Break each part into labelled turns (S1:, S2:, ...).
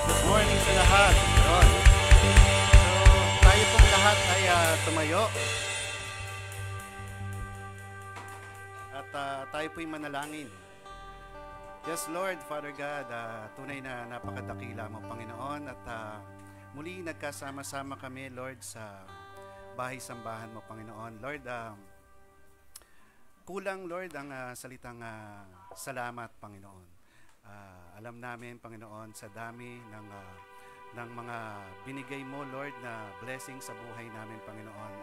S1: Good morning sa lahat. Yun. So, tayo pong lahat ay tumayo at tayo po'y manalangin. Yes, Lord, Father God, tunay na napakadakila mo, Panginoon, at muli nagkasama-sama kami, Lord, sa bahay-sambahan mo, Panginoon. Lord, kulang, Lord, ang salitang salamat, Panginoon. Alam namin, Panginoon, sa dami ng mga binigay mo, Lord, na blessing sa buhay namin, Panginoon.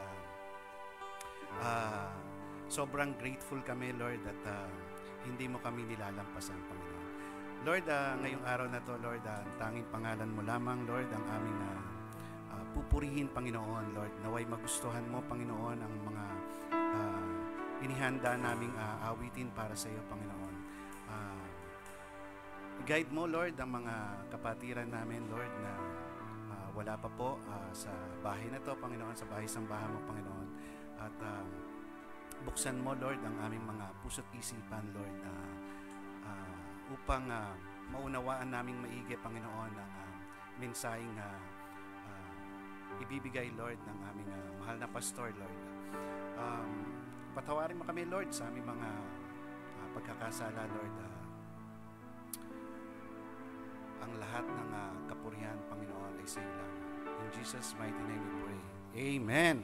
S1: Sobrang grateful kami, Lord, at hindi mo kami nilalampasan, Panginoon. Lord, ngayong araw na to, Lord, ang tanging pangalan mo lamang, Lord, ang aming pupurihin, Panginoon, Lord. Naway magustuhan mo, Panginoon, ang mga inihanda naming awitin para sa iyo, Panginoon. Guide mo, Lord, ang mga kapatiran namin, Lord, na wala pa po sa bahay na to, Panginoon, sa bahay-sambahan mo, Panginoon. At buksan mo, Lord, ang aming mga puso't isipan, Lord, upang maunawaan naming maigi, Panginoon, ang mensaheng ibibigay, Lord, ng aming mahal na pastor, Lord. Patawarin mo kami, Lord, sa aming mga pagkakasala, Lord. Ang lahat ng kapurihan, Panginoon, ay sa iyo lang. In Jesus' mighty name we pray. Amen.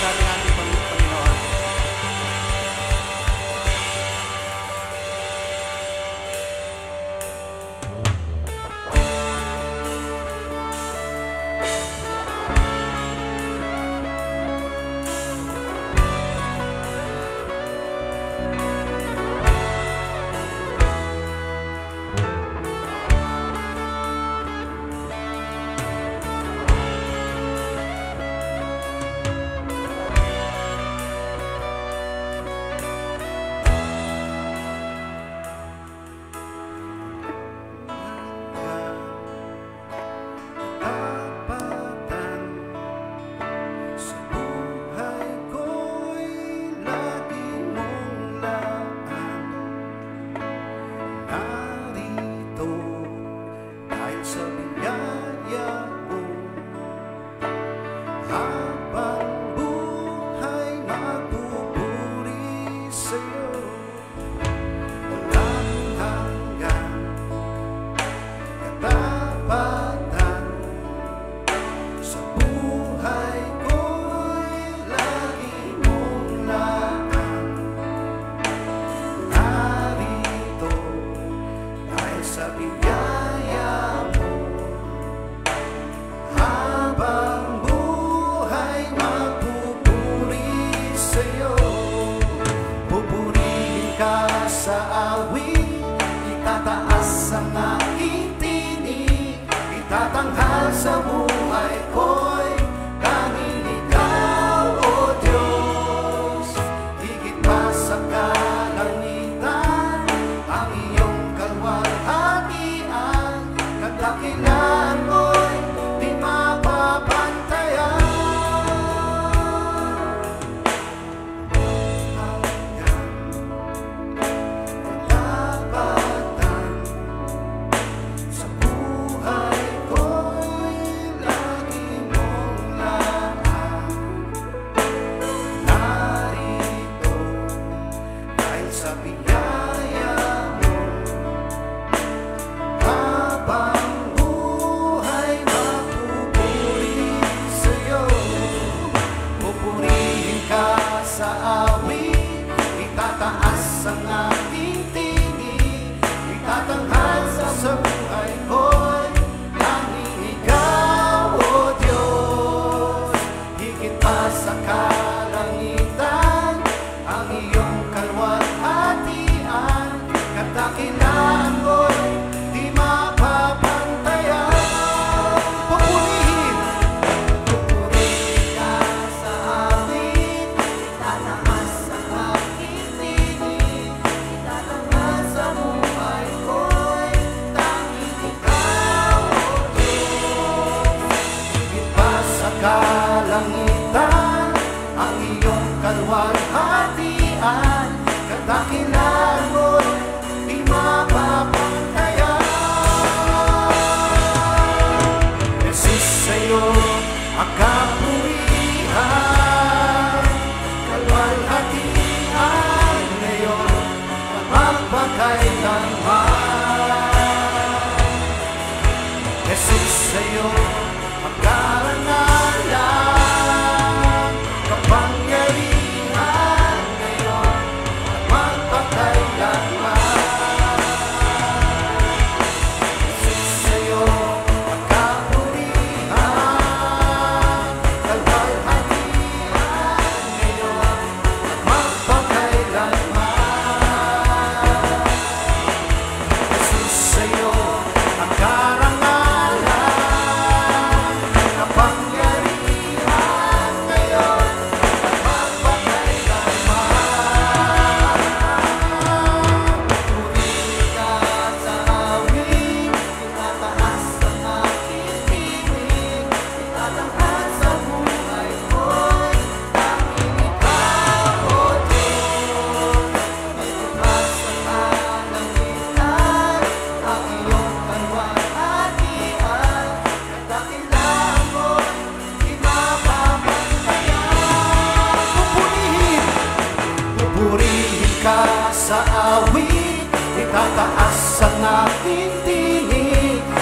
S1: natin ating Panginoon.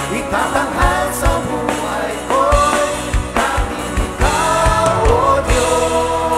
S2: Itatanghal sa buhay ko'y tanging ikaw, O Diyos.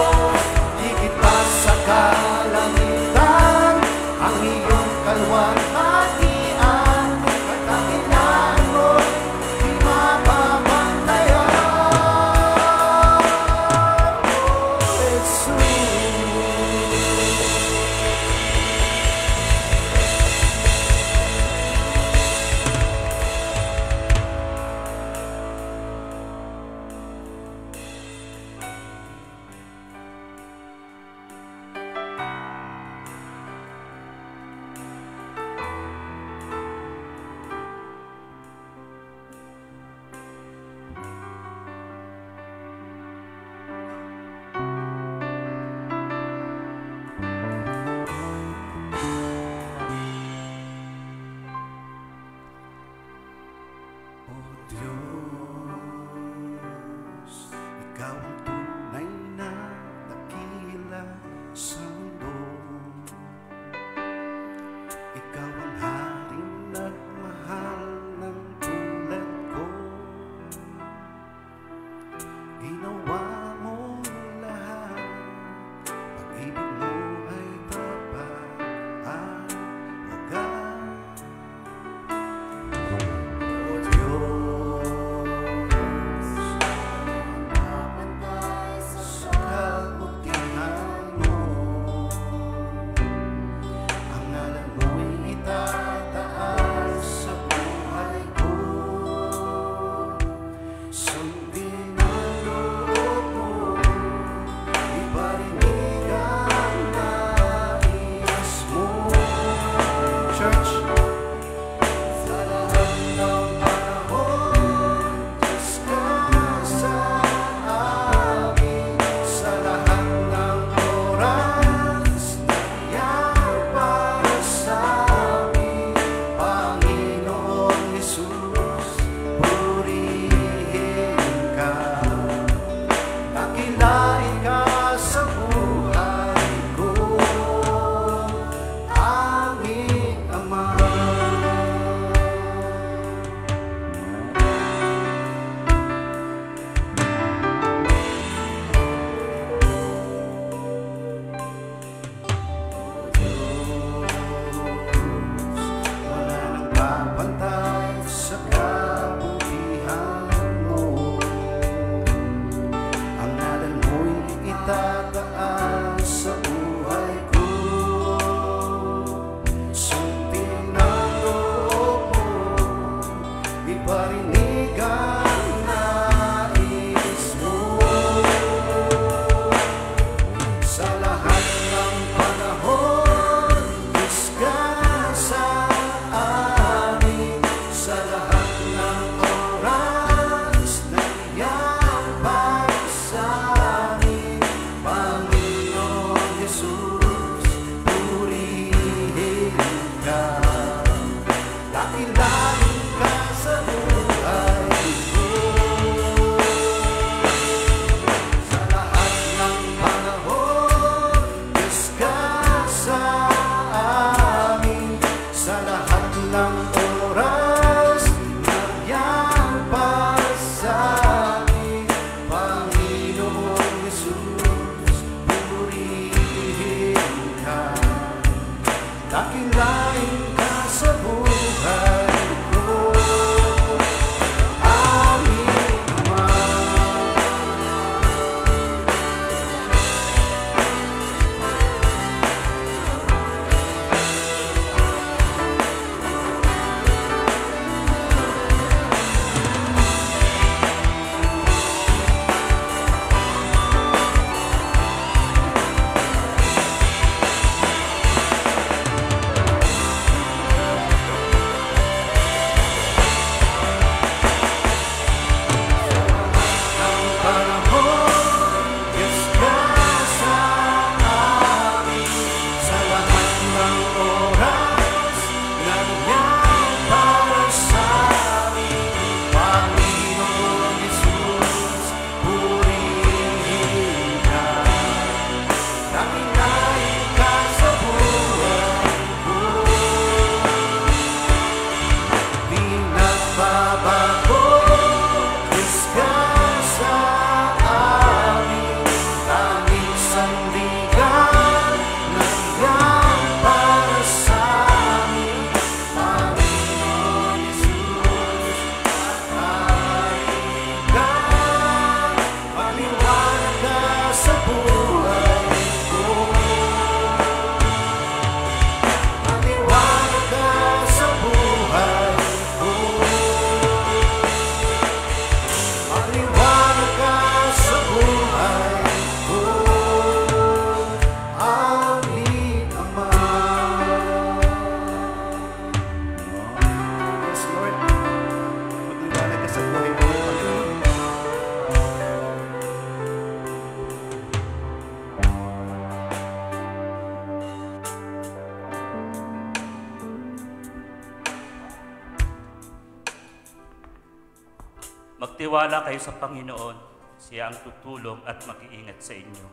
S2: Magtiwala kayo sa Panginoon, siya ang tutulong at mag-iingat sa inyo.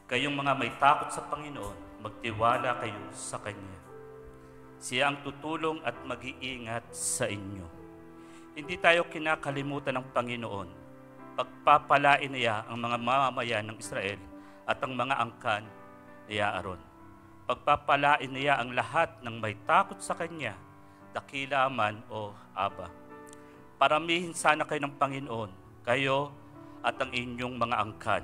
S2: Kayong mga may takot sa Panginoon, magtiwala kayo sa Kanya. Siya ang tutulong at mag-iingat sa inyo. Hindi tayo kinakalimutan ng Panginoon. Pagpapalain niya ang mga mamamayan ng Israel at ang mga angkan ni Aaron. Pagpapalain niya ang lahat ng may takot sa Kanya, dakila man o aba. Paramihin sana kayo ng Panginoon, kayo at ang inyong mga angkan.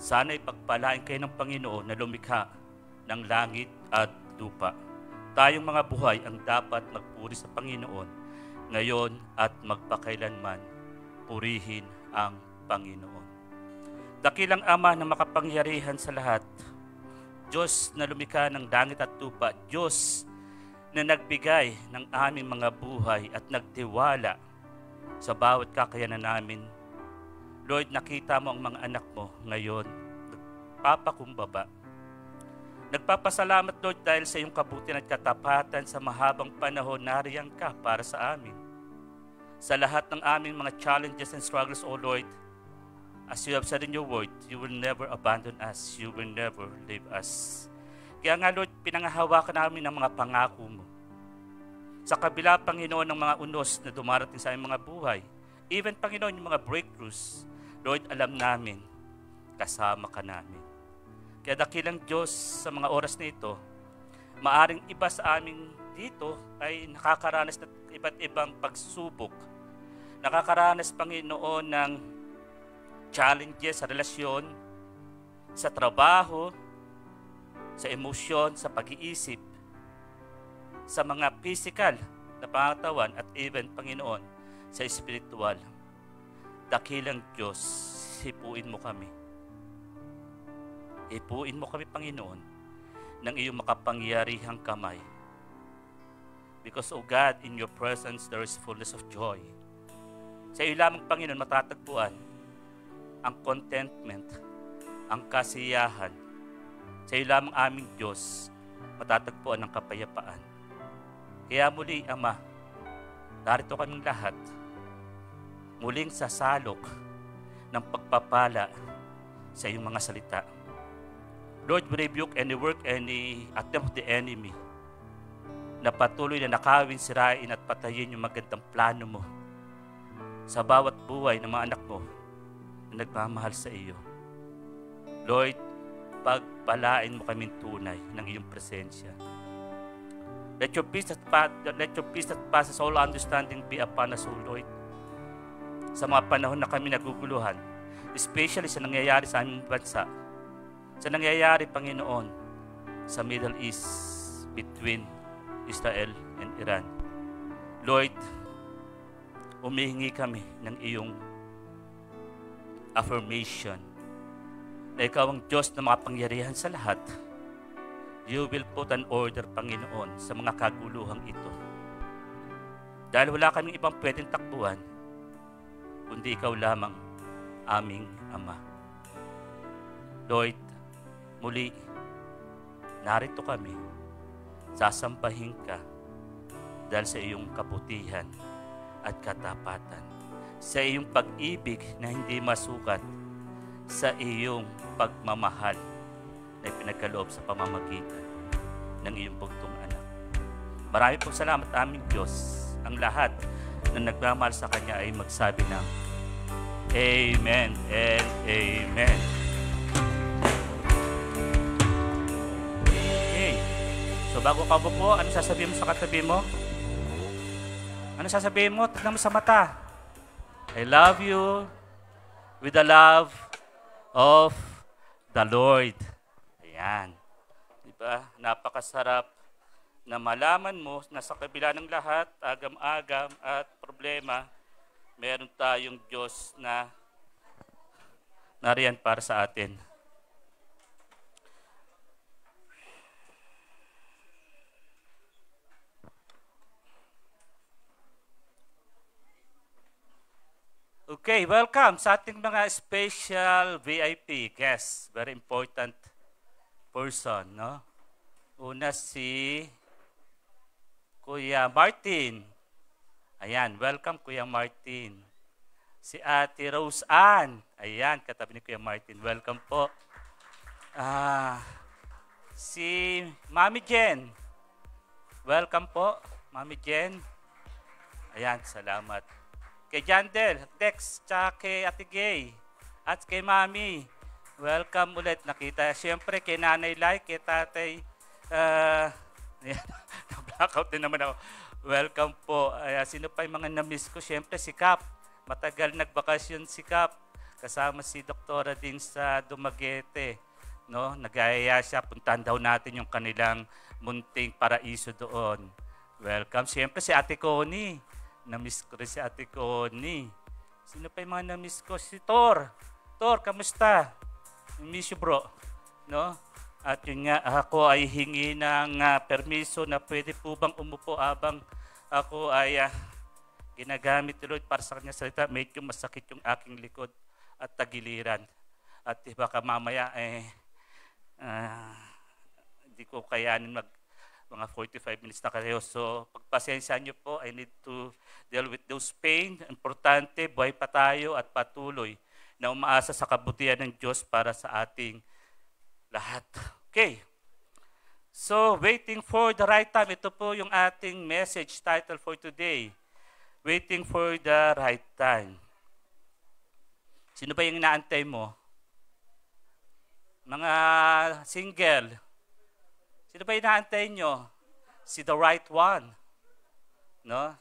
S2: Sana'y pagpalain kayo ng Panginoon na lumikha ng langit at lupa. Tayong mga buhay ang dapat magpuri sa Panginoon ngayon at magpakailanman. Purihin ang Panginoon. Dakilang Ama na makapangyarihan sa lahat, Diyos na lumikha ng langit at lupa, Diyos na nagbigay ng aming mga buhay at nagtiwala sa bawat kakayanan namin. Lord, nakita mo ang mga anak mo ngayon, nagpapakumbaba. Nagpapasalamat, Lord, dahil sa iyong kabutihan at katapatan sa mahabang panahon, nariyan ka para sa amin. Sa lahat ng aming mga challenges and struggles, O Lord, as you have said in your word, you will never abandon us, you will never leave us. Kaya nga, Lord, pinangahawakan namin ang mga pangako mo. Sa kabila, Panginoon, ng mga unos na dumarating sa aming mga buhay, even, Panginoon, yung mga breakthroughs, Lord, alam namin, kasama ka namin. Kaya dakilang Diyos sa mga oras na ito, maaring iba sa amin dito ay nakakaranas ng iba't ibang pagsubok. Nakakaranas, Panginoon, ng challenges sa relasyon, sa trabaho, sa emosyon, sa pag-iisip, sa mga physical na pangatawan at even, Panginoon, sa spiritual. Dakilang Diyos, hipuin mo kami. Hipuin mo kami, Panginoon, ng iyong makapangyarihang kamay. Because, O God, in your presence there is fullness of joy. Sa iyo lamang, Panginoon, matatagpuan ang contentment, ang kasiyahan. Sa iyo lamang, aming Diyos, matatagpuan ang kapayapaan. Kaya muli, Ama, narito kaming lahat, muling sasalok ng pagpapala sa iyong mga salita. Lord, we rebuke any work, any attempt of the enemy na patuloy na nakawin, sirain at patayin yung magandang plano mo sa bawat buhay ng mga anak mo na nagmamahal sa iyo. Lord, pagpalain mo kaming tunay ng iyong presensya. Let your peace that passes all understanding be upon us, O Lord. Sa mga panahon na kami naguguluhan, especially sa nangyayari sa aming bansa, sa nangyayari, Panginoon, sa Middle East, between Israel and Iran. Lord, humihingi kami ng iyong affirmation na ikaw ang Diyos na makapangyarihan sa lahat. You will put an order, Panginoon, sa mga kaguluhang ito. Dahil wala kaming ibang pwedeng takbuhan, kundi ikaw lamang, aming Ama. Lord, muli, narito kami, sasambahin ka dahil sa iyong kabutihan at katapatan, sa iyong pag-ibig na hindi masukat, sa iyong pagmamahal na ipinagkaloob sa pamamagitan ng iyong bugtong anak. Marami pong salamat, aming Diyos. Ang lahat na nagmamahal sa Kanya ay magsabi ng Amen and Amen. Okay. So bago ka po, ano sasabihin mo sa katabi mo? Ano sasabihin mo? Tignan mo sa mata. I love you with the love of the Lord. Ayan. Diba? Napakasarap na malaman mo na sa kabila ng lahat, agam-agam at problema, meron tayong Diyos na nariyan para sa atin. Okay, welcome sa ating mga special VIP guests. Very important person, no? Una si Kuya Martin. Ayan, welcome Kuya Martin. Si Ate Rose Ann. Ayan, katabi ni Kuya Martin. Welcome po. Si Mami Jen. Welcome po, Mami Jen. Ayan, salamat. Kay Jandel, Dex, tsaka kay Ate Gay, at kay Mami. Welcome ulit. Nakita, siyempre, kay Nanay Lai, kay Tatay. Na-blackout din naman ako. Welcome po. Sino pa yung mga na-miss ko? Siyempre, si Cap. Matagal nagbakasyon si Cap. Kasama si Doktora din sa Dumaguete. No? Nag-aaya siya. Puntahan daw natin yung kanilang munting paraiso doon. Welcome. Siyempre, si Ate Connie. Na-miss ko rin si Ate Connie. Sino pa yung mga na-miss ko? Si Thor. Thor, kamusta? Miss you, bro. No? At yun nga, ako ay hingi ng permiso na pwede po bang umupo habang ako ay ginagamit ni Lord para sa kanya salita. Medyo masakit yung aking likod at tagiliran. At baka mamaya, hindi ko kayanin mga 45 minutes na kayo. So, pagpasensya nyo po, I need to deal with those pain. Importante, buhay pa tayo at patuloy na umaasa sa kabutihan ng Diyos para sa ating lahat. Okay. So, waiting for the right time. Ito po yung ating message title for today. Waiting for the right time. Sino ba yung inaantay mo? Mga single. Sino ba yung inaantay nyo? Si the right one. No?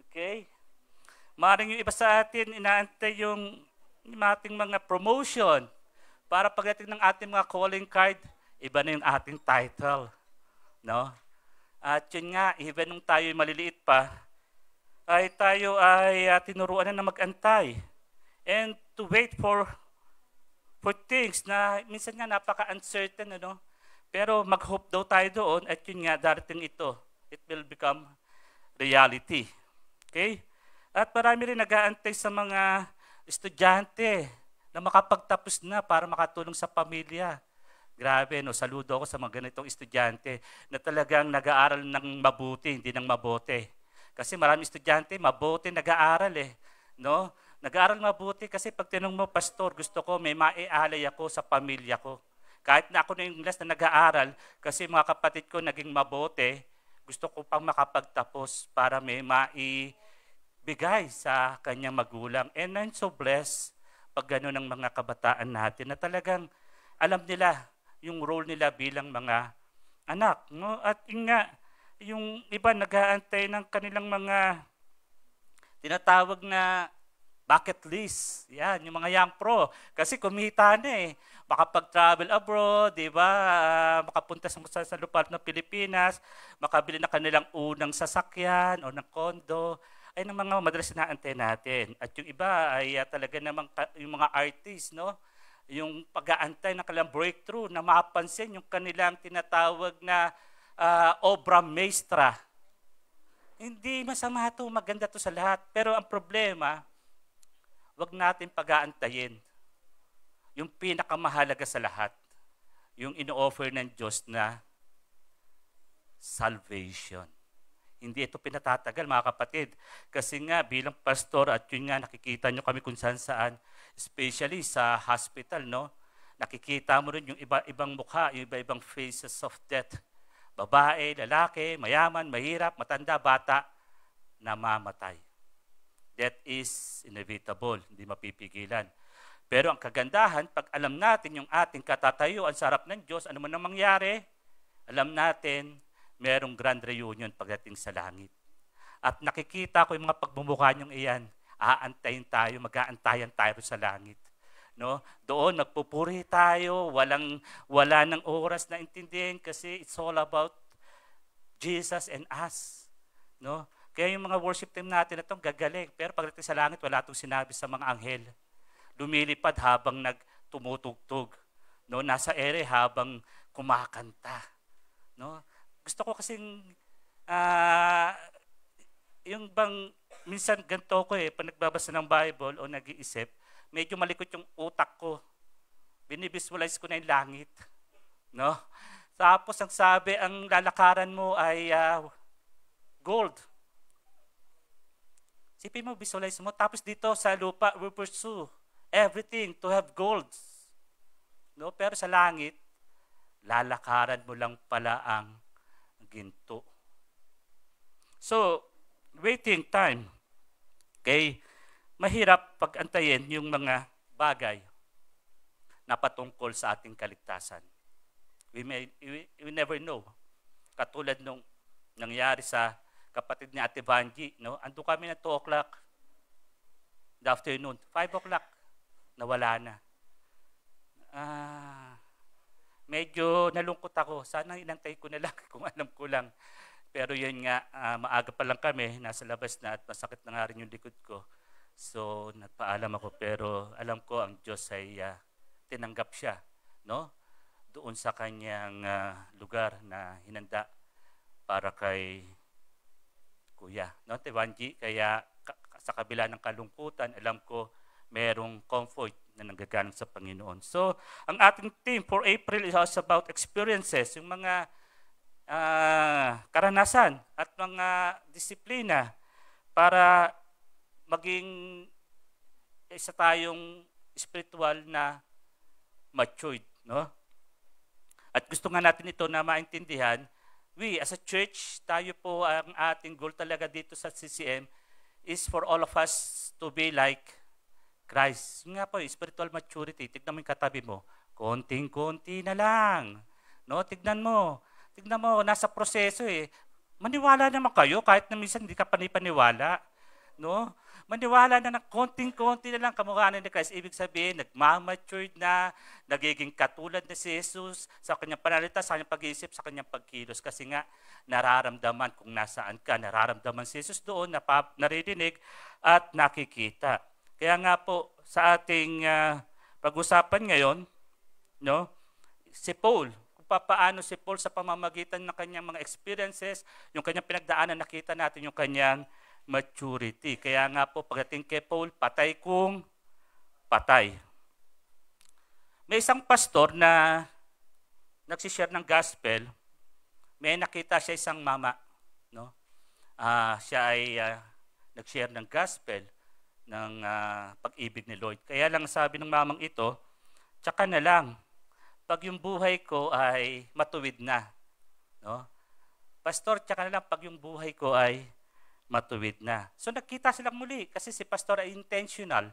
S2: Okay? Maaaring yung iba sa atin, inaantay yung ating mga promotion. Para pagdating ng ating mga calling card, iba na yung ating title. No? At yun nga, even nung tayo maliliit pa, ay tayo ay tinuruan na mag-antay. And to wait for things na minsan nga napaka-uncertain. Ano? Pero mag-hope daw tayo doon at yun nga, darating ito. It will become reality. Okay? At marami rin nag-aantay sa mga estudyante na makapagtapos na para makatulong sa pamilya. Grabe, no? Saludo ako sa mga ganitong estudyante na talagang nag-aaral ng mabuti, hindi ng mabote. Kasi maraming estudyante, mabuti nag-aaral eh. No? Nag-aaral mabuti kasi pag tinanong mo, Pastor, gusto ko may maialay ako sa pamilya ko. Kahit na ako na yung last na nag-aaral, kasi mga kapatid ko naging mabuti, gusto ko pang makapagtapos para may maibigay sa kanyang magulang. And I'm so blessed pag gano'n ng mga kabataan natin na talagang alam nila yung role nila bilang mga anak. No? At yun nga, yung iba nag-aantay ng kanilang mga tinatawag na bucket list. Yan, yung mga young pro. Kasi kumita na eh. Makapag-travel abroad, di ba? Makapunta sa lupa ng Pilipinas, makabili na kanilang unang sasakyan o ng kondo, ay ng mga madalas inaantay natin. At yung iba ay talaga namang yung mga artists, no? Yung pag-aantay ng kanilang breakthrough na mapansin yung kanilang tinatawag na obra maestra. Hindi masama ito, maganda to sa lahat. Pero ang problema, wag natin pag-aantayin yung pinakamahalaga sa lahat, yung ino-offer ng Diyos na salvation. Hindi ito pinatatagal, mga kapatid. Kasi nga, bilang pastor, at yun nga, nakikita nyo kami kung saan, especially sa hospital, no? Nakikita mo rin yung iba-ibang mukha, yung iba-ibang faces of death. Babae, lalaki, mayaman, mahirap, matanda, bata, namamatay. Death is inevitable, hindi mapipigilan. Pero ang kagandahan, pag alam natin yung ating katatayuan sa harap ng Diyos, ano man ang mangyari, alam natin, merong grand reunion pagdating sa langit. At nakikita ko yung mga pagmumukha niyong iyan, aantayin tayo, mag-aantayan tayo sa langit. No? Doon, magpupuri tayo, wala ng oras na intindihin kasi it's all about Jesus and us. No? Kaya yung mga worship team natin na itong gagaling, pero pagdating sa langit, wala itong sinabi sa mga anghel. Lumilipad habang nagtumutugtog. No? Nasa ere habang kumakanta. No? Gusto ko kasing, yung bang, minsan ganito ko pag nagbabasa ng Bible o nag-iisip, medyo malikot yung utak ko. Binivisualize ko na yung langit. No? Tapos ang sabi, ang lalakaran mo ay gold. Sipin mo, visualize mo. Tapos dito sa lupa, we pursue everything to have golds. No? Pero sa langit, lalakaran mo lang pala ang ginto. So, waiting time. Okay? Mahirap pag-antayin yung mga bagay na patungkol sa ating kaligtasan. We never know. Katulad nung nangyari sa kapatid ni Ate Vanji, no? Ando kami na 2 o'clock the afternoon. 5 o'clock, nawala na. Medyo nalungkot ako. Sana inantay ko na lang kung alam ko lang. Pero yun nga, maaga pa lang kami, nasa labas na at masakit na nga rin yung likod ko. So, nagpaalam ako. Pero alam ko ang Diyos ay tinanggap siya, no? Doon sa kanyang lugar na hinanda para kay Kuya, no? Tewanji, kaya sa kabila ng kalungkutan, alam ko merong comfort na nanggagaling sa Panginoon. So, ang ating theme for April is also about experiences, yung mga karanasan at mga disiplina para maging isa tayong spiritual na matured, no? At gusto nga natin ito na maintindihan, we as a church, tayo po ang ating goal talaga dito sa CCM is for all of us to be like Christ. Yung nga po, spiritual maturity. Tignan mo yung katabi mo. Konting-konti na lang. No? Tignan mo, nasa proseso eh. Maniwala naman kayo kahit na minsan hindi ka panipaniwala. No? Maniwala na ng konting-konti na lang kamukha ni Christ. Ibig sabihin, nagmamatured na, nagiging katulad na si Jesus sa kanyang panalita, sa kanyang pag-iisip, sa kanyang pagkilos. Kasi nga, nararamdaman kung nasaan ka, nararamdaman si Jesus doon, naririnig at nakikita. Kaya nga po, sa ating pag-usapan ngayon, no, si Paul, kung paano si Paul sa pamamagitan ng kanyang mga experiences, yung kanyang pinagdaanan, nakita natin yung kanyang maturity. Kaya nga po, pagdating kay Paul, patay kung patay. May isang pastor na nagsishare ng gospel, may nakita siya isang mama. No? Siya ay nag-share ng gospel ng pag-ibig ni Lord. Kaya lang sabi ng mamang ito, tsaka na lang, pag yung buhay ko ay matuwid na. No? Pastor, tsaka na lang pag yung buhay ko ay matuwid na. So nagkita silang muli kasi si pastor ay intentional.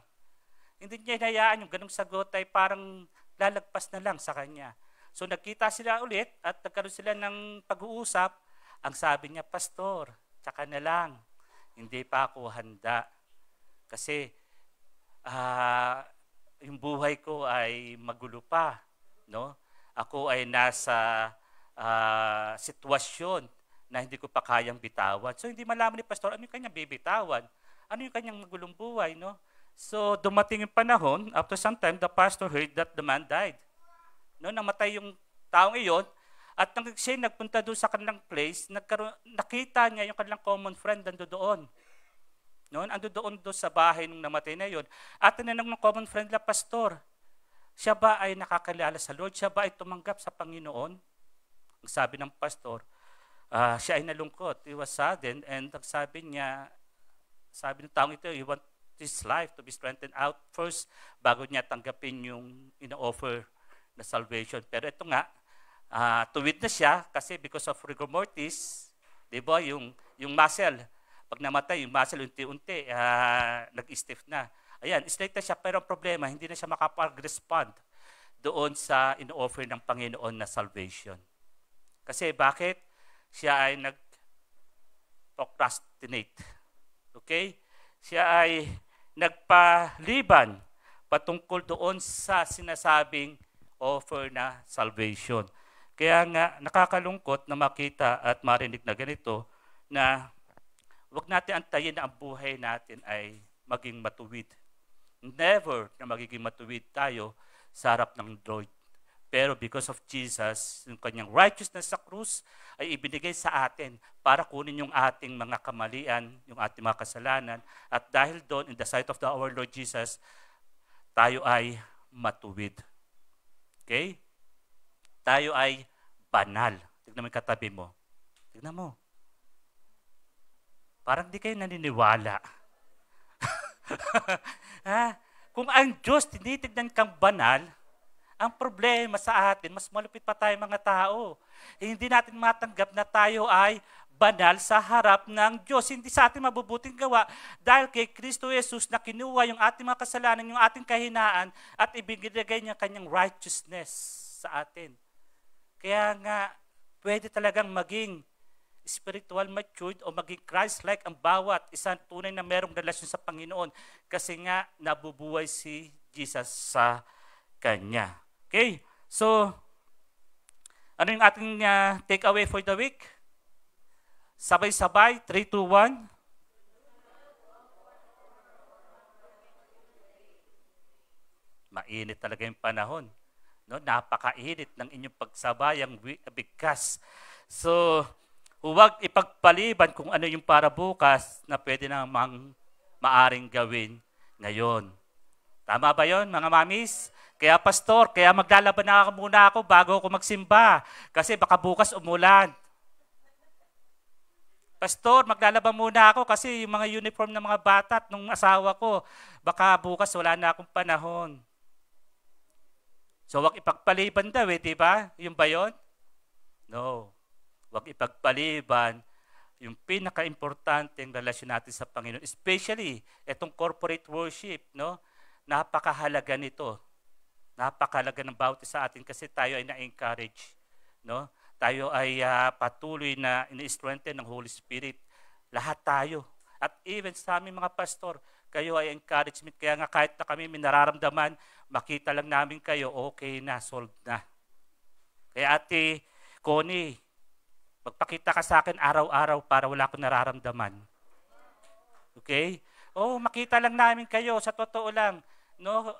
S2: Hindi niya hinayaan yung ganung sagot ay parang lalagpas na lang sa kanya. So nagkita sila ulit at nagkaroon sila ng pag-uusap. Ang sabi niya, pastor, tsaka na lang. Hindi pa ako handa. Kasi yung buhay ko ay magulo pa. No? Ako ay nasa sitwasyon na hindi ko pa kayang bitawan. So hindi malaman ni pastor ano yung kanyang bibitawan, ano yung kanyang magulong buhay, no? So dumating yung panahon, after some time, the pastor heard that the man died. No, namatay yung taong iyon, at nang siya nagpunta doon sa kanilang place, nakita niya yung kanilang common friend nando doon. No, ando doon sa bahay nung namatay na yon. At tinanong ng common friend na pastor, siya ba ay nakakilala sa Lord? Siya ba ay tumanggap sa Panginoon? Ang sabi ng pastor, siya ay nalungkot. He was saddened and sabi niya, sabi ng taong ito, he want his life to be strengthened out first bago niya tanggapin yung ino-offer na salvation. Pero ito nga, tuwid na siya kasi because of rigor mortis, di ba, yung muscle, pag namatay, yung muscle unti-unti, nag-stiff na. Ayan, straight na siya, pero ang problema, hindi na siya makapag-respond doon sa ino-offer ng Panginoon na salvation. Kasi bakit? Siya ay nag-procrastinate. Okay? Siya ay nagpaliban patungkol doon sa sinasabing offer na salvation. Kaya nga nakakalungkot na makita at marinig na ganito na huwag natin antayin na ang buhay natin ay maging matuwid. Never na magiging matuwid tayo sa harap ng Lord. Pero because of Jesus, yung kanyang righteousness sa krus ay ibinigay sa atin para kunin yung ating mga kamalian, yung ating mga kasalanan. At dahil doon, in the sight of our Lord Jesus, tayo ay matuwid. Okay? Tayo ay banal. Tignan mo yung katabi mo. Tignan mo. Parang di kayo naniniwala. Ha? Kung ang Diyos tinitignan kang banal, ang problema sa atin, mas malupit pa tayo mga tao. Hindi natin matanggap na tayo ay banal sa harap ng Diyos. Hindi sa ating mabubuting gawa dahil kay Kristo Jesus na kinuha yung ating mga kasalanan, yung ating kahinaan at ibinigay niya kanyang righteousness sa atin. Kaya nga, pwede talagang maging spiritual matured o maging Christ-like ang bawat isang tunay na merong relasyon sa Panginoon kasi nga nabubuhay si Jesus sa Kanya. Okay? So, ano yung ating takeaway for the week? Sabay-sabay, 3, 2, 1. Mainit talaga yung panahon. No? Napakainit ng inyong pagsabayang bigkas. So, huwag ipagpaliban kung ano yung para bukas na pwede namang maaring gawin ngayon. Tama ba yon mga mamis? Kaya pastor, kaya maglalaban na muna ako bago ako magsimba. Kasi baka bukas umulan. Pastor, maglalaban muna ako kasi yung mga uniform ng mga bata at nung asawa ko, baka bukas wala na akong panahon. So wag ipagpaliban daw di ba? Yung ba yun? No. Wag ipagpaliban yung pinaka-importanteng relasyon natin sa Panginoon. Especially, itong corporate worship, no? Napakahalaga nito. Napakahalaga ng bawat isa atin kasi tayo ay na-encourage. No? Tayo ay patuloy na ini-strengthen ng Holy Spirit. Lahat tayo. At even sa aming mga pastor, kayo ay encouragement. Kaya nga kahit na kami may nararamdaman, makita lang namin kayo, okay na, solved na. Kaya Ate Connie, magpakita ka sa akin araw-araw para wala akong nararamdaman. Okay? Makita lang namin kayo, sa totoo lang. No?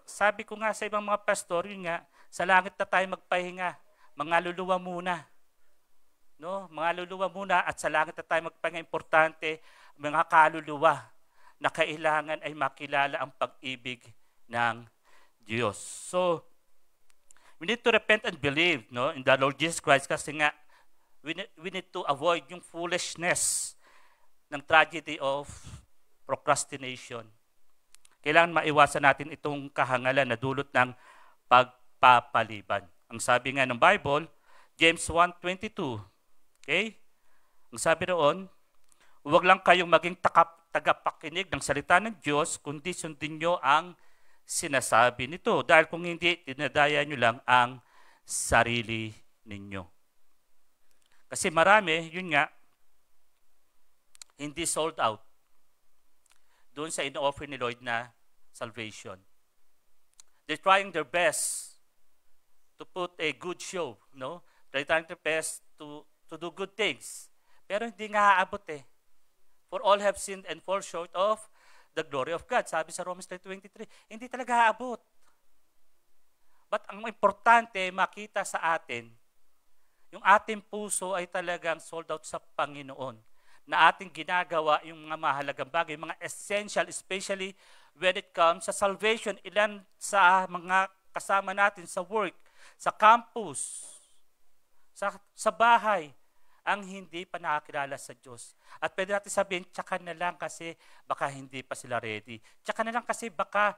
S2: Sabi ko nga sa ibang mga pastor, yun nga, sa langit na tayo magpahinga. Mga luluwa muna. No? Mga luluwa muna at sa langit na tayo magpahinga. Importante, mga kaluluwa na kailangan ay makilala ang pag-ibig ng Diyos. So, we need to repent and believe in the Lord Jesus Christ kasi nga, we need to avoid yung foolishness ng tragedy of procrastination. Kailangan maiwasan natin itong kahangalan na dulot ng pagpapaliban. Ang sabi nga ng Bible, James 1:22. Okay? Ang sabi roon, huwag lang kayong maging tagapakinig ng salita ng Diyos, kundi sundin nyo ang sinasabi nito. Dahil kung hindi, dinadaya nyo lang ang sarili ninyo. Kasi marami, yun nga, hindi sold out doon sa ino-offer ni Lord na salvation. They're trying their best to put a good show, no? They're trying their best to do good things. Pero hindi nga aabot eh. For all have sinned and fall short of the glory of God. Sabi sa Romans 3:23, hindi talaga aabot. But ang importante, makita sa atin, yung ating puso ay talagang sold out sa Panginoon. Na ating ginagawa yung mga mahalagang bagay, mga essential, especially when it comes sa salvation. Ilan sa mga kasama natin sa work, sa campus, sa bahay, ang hindi pa nakakilala sa Diyos. At pwede natin sabihin, tsaka na lang kasi baka hindi pa sila ready. Tsaka na lang kasi baka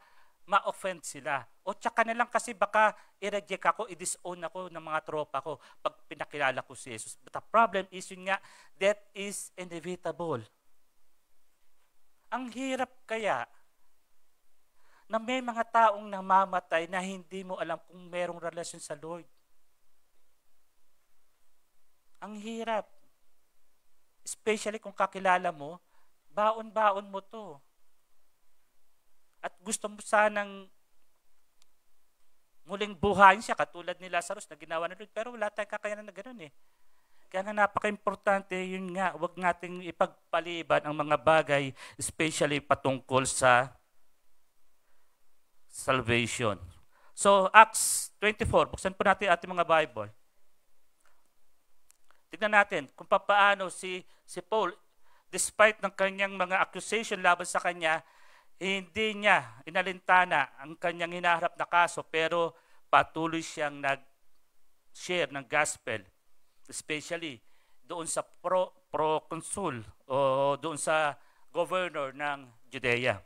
S2: ma-offend sila. O tsaka na lang kasi baka i-reject ako, i-disown ako ng mga tropa ko pag pinakilala ko si Jesus. But the problem is yun nga, that is inevitable. Ang hirap kaya na may mga taong namamatay na hindi mo alam kung merong relasyon sa Lord. Ang hirap. Especially kung kakilala mo, baon-baon mo to. At gusto mo sanang muling buhayin siya katulad ni Lazarus na ginawa na Lord. Pero wala tayong kakayanan na ganoon eh. Kaya nga napaka-importante, yun nga, huwag nating ipagpaliban ang mga bagay, especially patungkol sa salvation. So, Acts 24, buksan po natin ating mga Bible. Tignan natin kung paano si Paul, despite ng kanyang mga accusation laban sa kanya, hindi niya inalintana ang kanyang hinaharap na kaso, pero patuloy siyang nag-share ng gospel, especially doon sa proconsul o doon sa governor ng Judea.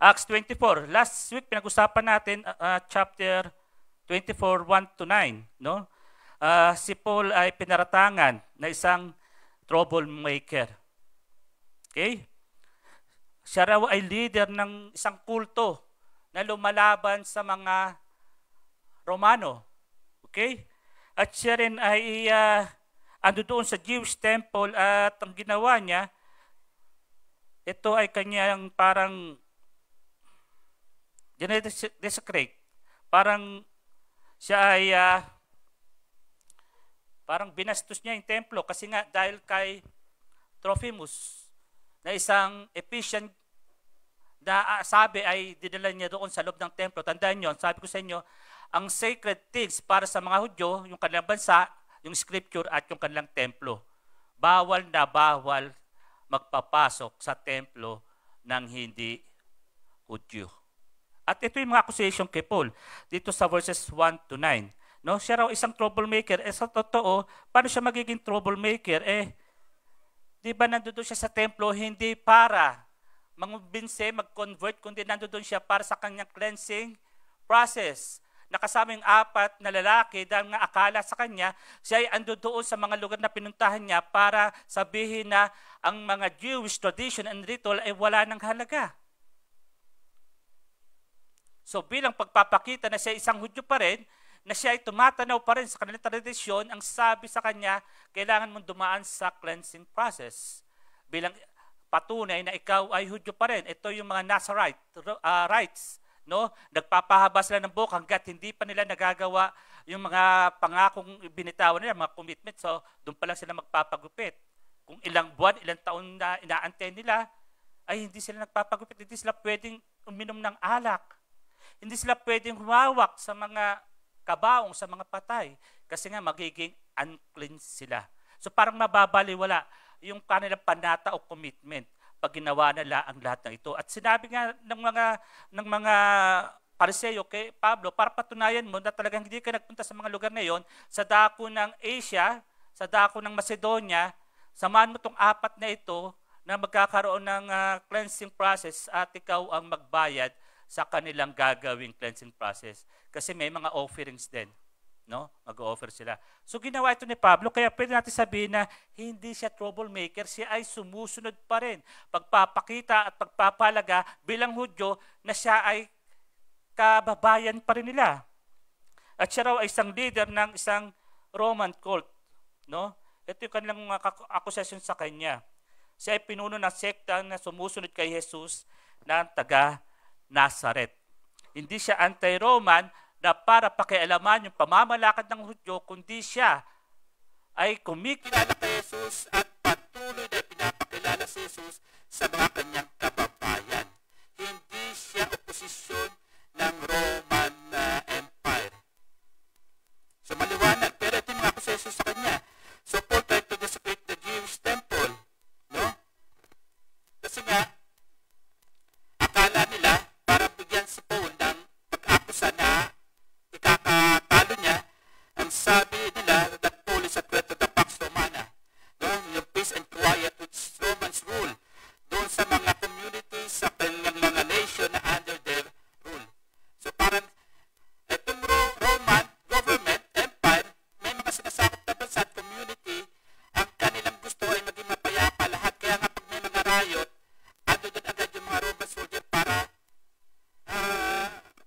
S2: Acts 24. Last week, pinag-usapan natin chapter 24, 1-9. No? Si Paul ay pinaratangan na isang troublemaker. Okay? Siya raw ay leader ng isang kulto na lumalaban sa mga Romano. Okay? At siya rin ay ando doon sa Jewish temple at ang ginawa niya, ito ay kanyang parang desecrate. Parang siya ay parang binastos niya yung templo kasi nga dahil kay Trophimus na isang Ephesian na sabi ay dinala niya doon sa loob ng templo. Tandaan niyo, sabi ko sa inyo, ang sacred things para sa mga Hudyo, yung kanilang bansa, yung scripture at yung kanilang templo. Bawal na bawal magpapasok sa templo ng hindi Hudyo. At ito yung mga accusation kay Paul dito sa verses 1-9. No? Siya raw isang troublemaker. Sa totoo, paano siya magiging troublemaker? Di ba nandoon siya sa templo hindi para mangumbinse, mag-convert, kundi nandoon siya para sa kanyang cleansing process. Nakasama yung 4 na lalaki dahil nga akala sa kanya, siya ay ando doon sa mga lugar na pinuntahan niya para sabihin na ang mga Jewish tradition and ritual ay wala ng halaga. So bilang pagpapakita na siya isang Hudyo pa rin, na siya ay tumatanaw pa rin sa kanilang tradisyon, ang sabi sa kanya, kailangan mong dumaan sa cleansing process. Bilang patunay na ikaw ay Hudyo pa rin. Ito yung mga Nazarite rites. No? Nagpapahaba sila ng buhok hanggat hindi pa nila nagagawa yung mga pangakong binitawan nila, mga commitment. So doon pa lang sila magpapagupit. Kung ilang buwan, ilang taon na inaantay nila, ay hindi sila nagpapagupit. Hindi sila pwedeng uminom ng alak. Hindi sila pwedeng humawak sa mga kabaong, sa mga patay. Kasi nga magiging unclean sila. So parang mababaliwala yung kanilang panata o commitment pag ginawa nila ang lahat ng ito. At sinabi nga ng mga Pariseo kay Pablo, para patunayan mo na talagang hindi ka nagpunta sa mga lugar na yon, sa dako ng Asia, sa dako ng Macedonia, samahan mo itong 4 na ito na magkakaroon ng cleansing process at ikaw ang magbayad sa kanilang gagawing cleansing process. Kasi may mga offerings din. No? Mag-offer sila. So ginawa ito ni Pablo, kaya pwede natin sabihin na hindi siya troublemaker, siya ay sumusunod pa rin. Pagpapakita at pagpapalaga bilang Hudyo na siya ay kababayan pa rin nila. At siya raw ay isang leader ng isang Roman cult. No? Ito yung kanilang mga accusation sa kanya. Siya ay pinuno ng sekta na sumusunod kay Jesus na taga Nazareth. Hindi siya anti-Roman na para pakialaman yung pamamalakad ng Hudyo, kundi siya ay kumikilala kay Jesus at patuloy na pinapakilala si Jesus sa mga kanyang kababayan. Hindi siya oposisyon ng Roman Empire. So maliwanag, pero ito yung mga accusation sa kanya. So Paul tried to desecrate the Jewish temple. No? Kasi nga, akala nila, para bigyan si Paul ng pag-akusa na ikakatalo niya, ang sabi nila that Paul is a threat to the Pax Romana. No? Yung peace and quiet which Romans rule doon sa mga communities, sa kanilang mga nation na under their rule. So parang itong Roman government, empire, may mga sinasakop na bansa at community, ang kanilang gusto ay maging mapayapa lahat. Kaya nga pag may mga riot, ando doon agad yung mga Roman soldier para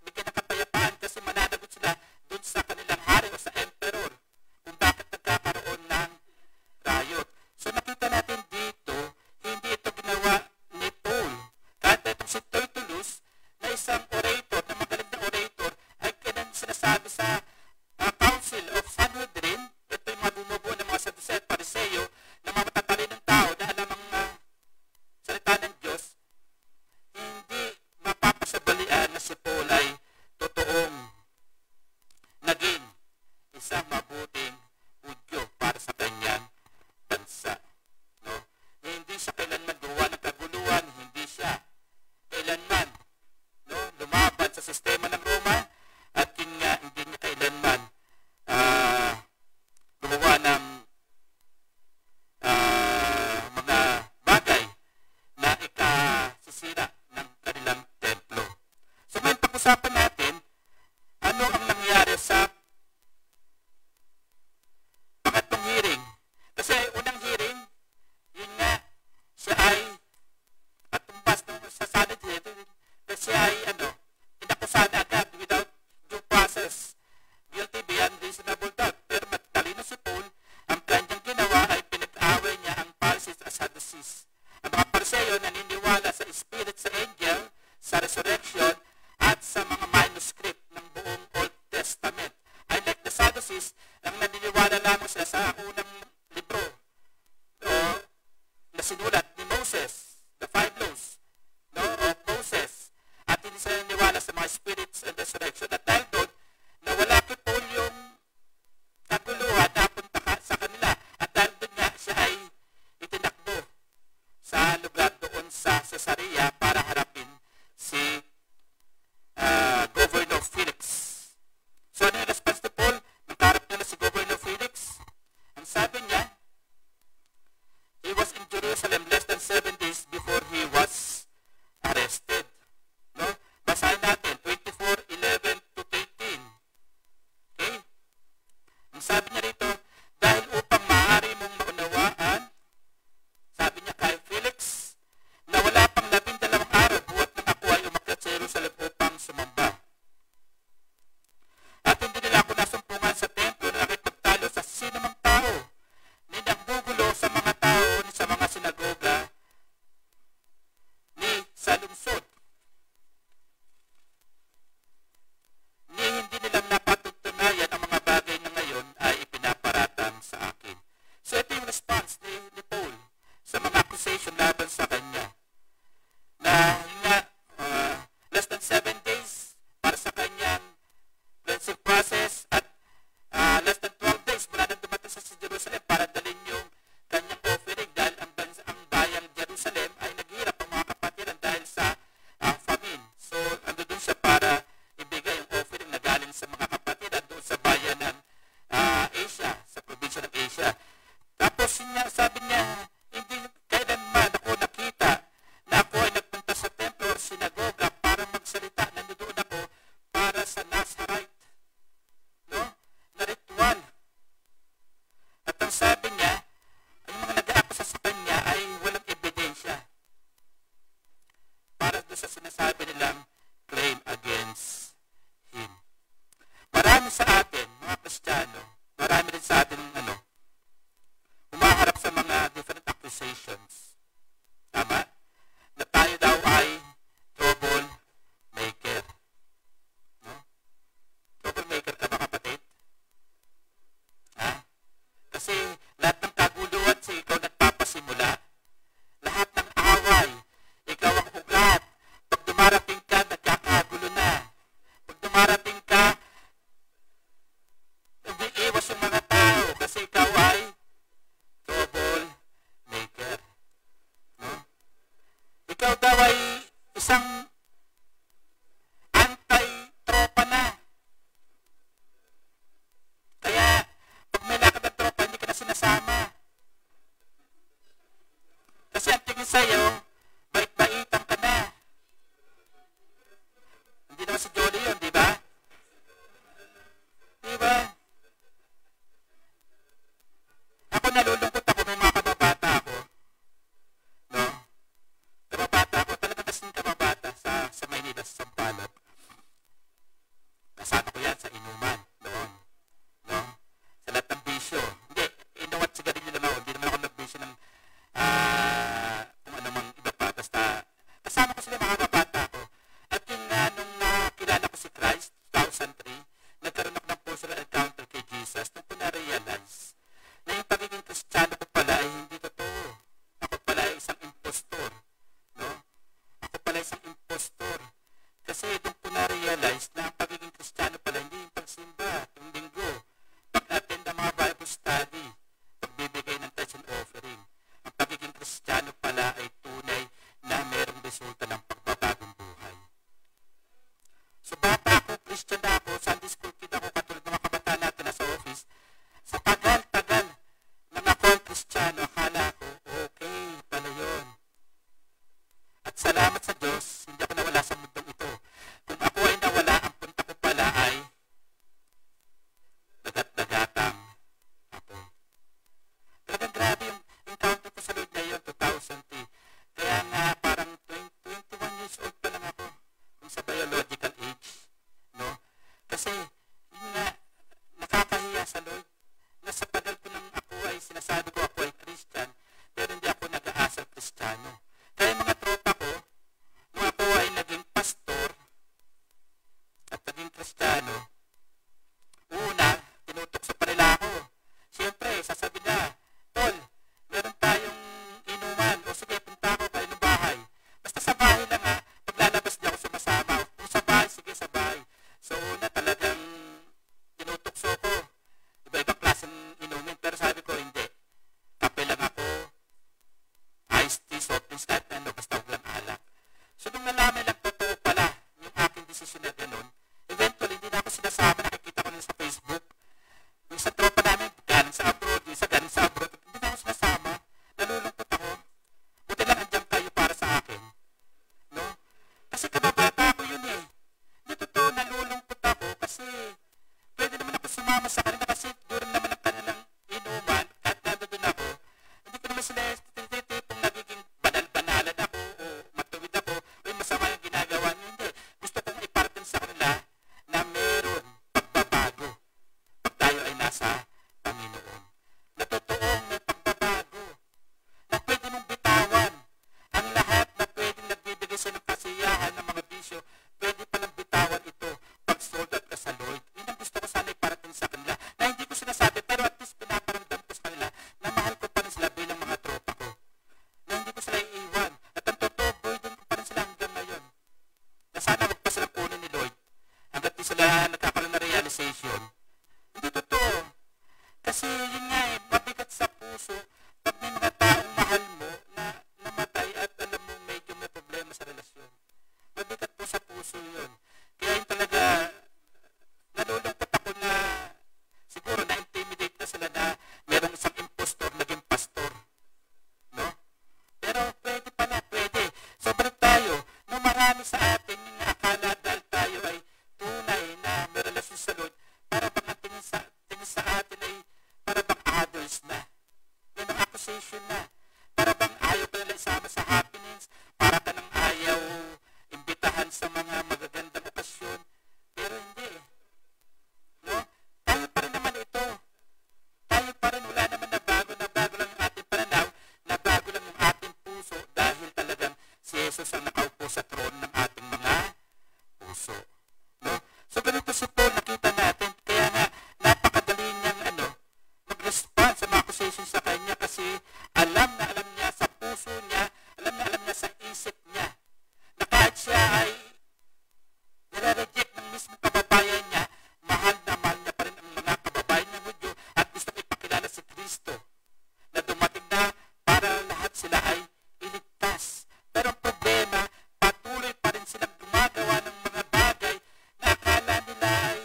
S2: bigyan ng kapayapaan kasi mananagot sila doon sa kanilang hari o sa emperor kung bakit nagkakaroon ng riot. So nakita natin dito, hindi ito ginawa ni Paul. Kahit itong si Tertullus na isang orator, na magaling na orator, ay kailan sinasabi sa Council of Sanhedrin, ito yung mga bumubuo ng mga Sadduceo at Pariseo, na mga matatalinong tao na alam ang salita ng Diyos, hindi mapapasabalian na si Paul ay totoong naging isang mabuting Hudyo para sa kanyang bansa. No? Hindi siya kailanman gawa ng kaguluhan, hindi siya kailanman lumaban sa sistema ng Roma, at yun nga, hindi niya kailanman gumawa ng mga bagay
S3: lamang sila sa unang libro na sinulat ni Moses, the five laws of Moses. At hindi sila naniwala sa mga spirits and resurrection. At dahil doon, nawala kipol yung kaguluhan na punta sa kanila. At dahil doon nga, siya ay itinakbo sa lugar doon sa Caesarea para harapin si Governor Felix. So ano yung response ni Paul? Nagkarap niya na si Governor Felix. Ang sabi niya, he was in Jerusalem less than 7 days before he was arrested. No? Basahin natin, 24:11 to 13. Okay? Ang sabi niya rito, dahil upang maaari mong maunawaan, sabi niya kay Felix, na wala pang 12 araw buhat nang ako ay umakyat sa Jerusalem upang sumamba. At hindi nila ako nasumpungan sa templo na nakipagtalo sa sinumang tao, ni nagbugulo sa mga tao ni sa mga sinagoga, ni sa lungsod. Ni hindi nilang napatutunayan ang mga bagay na ngayon ay ipinaparatang sa akin. So ito yung response ni Paul sa mga accusation laban sa kanya. Na yun nga, less than 7 days para sa kanyang cleansing process at less than 12 days mula nang dumating sa Jerusalem para dalhin yung kanyang offering dahil ang bayang Jerusalem ay naghirap ang mga kapatiran dahil sa famine. So ando doon siya para ibigay yung offering na galing sa mga kapatiran doon sa bayan ng Asia, sa probinsya ng Asia. Tapos sabi niya, hindi kailanman ako nakita na ako ay nagpunta sa templo o sinagoga para magsalita. Nandoon ako para sa Nazarite. No? Na ritual. At ang sabi niya, ang mga nag-aakusa sa kanya ay walang ebidensya para doon sa sinasabi nilang claim against him. Marami sa atin, mga Kristiyano, marami rin sa atin humaharap sa mga different accusations. Tama? Na tayo daw ay trouble maker. No? Trouble maker ka ba, kapatid? Ha? Kasi lahat ng kaguluhan sa ikaw nagpapasimula. Lahat ng away, ikaw ang ugat. Pag dumarating ka, nagkakagulo na. Pag dumarating ka, hindi iwas yung mga tao kasi ikaw ay trouble maker. No? Ikaw daw ay isang anti-tropa na. Kaya, pag may lakad ng tropa, hindi ka na sinasama. Kasi ang tingin sa'yo, bait-baitan ka na. Hindi naman si Jolly yun, di ba? Di ba? Ako nalulungkot ako ng mga kababata ako. No? Kababata ako, talagang kasing kababata sa Maynila, sa Sampaloc. Kasama ko yan sa inuman noon. No? Sa lahat ng bisyo. Hindi, inuwat sigarilyo lang ako. Hindi naman ako nagbisyo ng kung ano mang iba pa. Basta kasama ko sila mga kababata ako. At yung nung nakilala ko si Christ, 2003, nagkaroon ako ng personal encounter kay Jesus. Nung ko na-realize na yung pagiging Kristiyano ko pala ay hindi totoo. Ako pala ay isang impostor. No? Ako pala isang impostor. Kasi doon ko na-realize na ang pagiging Kristiyano pala hindi yung pagsimba, yung linggo, pag-attend ang mga Bible study, pagbibigay ng tithes and offering. Ang pagiging Kristiyano pala ay tunay na mayroong resulta ng pagbabagong buhay. So bata ako, Christian na ako, Sunday school kid ako, katulad ng mga kabataan natin na sa office, sa tagal-tagal nang ako ang Kristiyano, akala ko, okay, pala yun. At salamat sa Diyos, hindi ako nawala sa mundong ito. Kung ako ay nawala, ang punta ko pala ay dagat-dagatang ako. Talagang grabe yung encounter ko sa Lord ngayon, 2003. Kaya nga parang 21 years old pa lang ako kung sa biological age. No? Kasi, yun nga, nakakahiya sa Lord. Na sa tagal ko nang ako ay sinasabi ko ako ay Christian, pero hindi ako nag-aasal Kristiyano. Kaya mga tropa ko, nung ako ay naging pastor at naging Kristiyano, una, tinutok sa panila ako. sumama sa kanila kasi during naman ang kanilang inuman, kahit nandun ako, hindi ko naman sila tinitipong nagiging banal-banalan ako o matuwid ako o yung masama yung ginagawa niyo. Hindi. Gusto kong iparating sa kanila na meron pagbabago pag tayo ay nasa Panginoon. Na totoong may pagbabago. Na pwede mong bitawan ang lahat na pwedeng nagbibigay sa ng kasiyahan ng mga bisyo. Pwede palang bitawan ito pag sold out ka sa Lord. Yun ang gusto ko sana iparating sa kanila. Na hindi ko sinasabi, pero at least pinaparamdam ko sa kanila na mahal ko pa rin sila bilang mga tropa ko. Na hindi ko sila iiwan. At ang totoo, burden ko pa rin sila hanggang ngayon. Na sana wag pa silang kunin ni Lord hanggat di sila nagkakaroon na realization. Hindi totoo. Kasi yun nga mabigat sa puso pag may mga taong mahal mo na namatay at alam mo medyo may problema sa relasyon. Mabigat po sa puso yun. Kaya yun talaga, nalulungkot ako na siguro na-intimidate na sila na merong isang impostor naging pastor. No? Pero pwede pala, pwede. Sobrang tayo, no, marami sa atin yung akala dahil tayo ay tunay na may relasyon sa Lord, para bang ang tingin sa atin ay para bang others na. Yan ang accusation na. Para bang ayaw ka nila isama sa happenings, para ka nang ayaw imbitahan sa mga magagandang okasyon. Pero hindi. No? Tayo pa rin naman ito. Tayo pa rin, wala naman na bago lang yung ating pananaw, na bago lang yung ating puso dahil talagang si Jesus ang nakaupo sa trono ng ating mga puso. No? So ganito si Paul, nakita natin, kaya nga napakadali niyang mag-respond sa mga accusations sa kanya kasi alam na alam niya sa puso niya, alam na alam niya sa isip niya, na kahit siya ay nire-reject ng mismong kababayan niya, mahal niya pa rin ang mga kababayan niya Hudyo at gusto ipakilala si Kristo na dumating na para lahat sila ay iligtas. Pero ang problema, patuloy pa rin silang gumagawa ng mga bagay na akala nila ay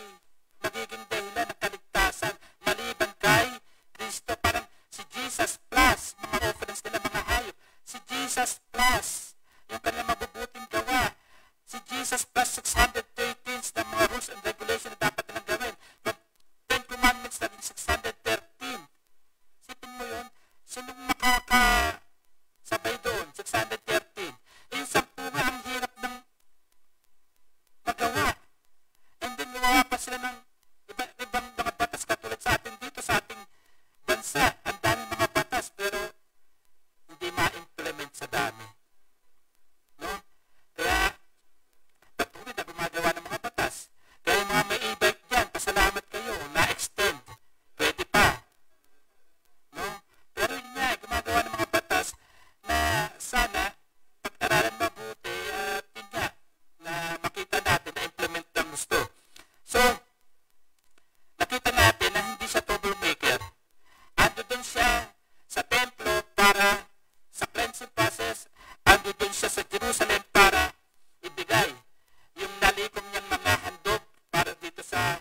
S3: magiging dahilan ng kaligtasan maliban kay Kristo. Parang si Jesus plus mga offerings nila, mga hayop. Si Jesus plus yung kanilang mabubuting gawa. Si Jesus plus 613 na mga rules and regulations na dapat nilang gawin. From 10 commandments naging 613. Sipin mo yun, sinong makakasabay doon? 613. Yung 10 nga ang hirap ng magawa. And then gumawa pa sila ng ibang mga batas katulad sa atin dito, sa ating bansa. Ang dami mga batas pero hindi ma-implement sa dami. No? Kaya patuloy na gumagawa ng mga batas. Kaya yung mga may e-bike dyan, pasalamat kayo, na-extend. Pwede pa. No? Pero yun nga, gumagawa ng mga batas na sana pag-aralan mabuti at yun nga, na makita natin na implement ng gusto. So, nakita natin na hindi siya troublemaker. Ando doon siya sa templo para sa cleansing process. Ando doon siya sa Jerusalem para ibigay yung nalikom niyang mga handog para dito sa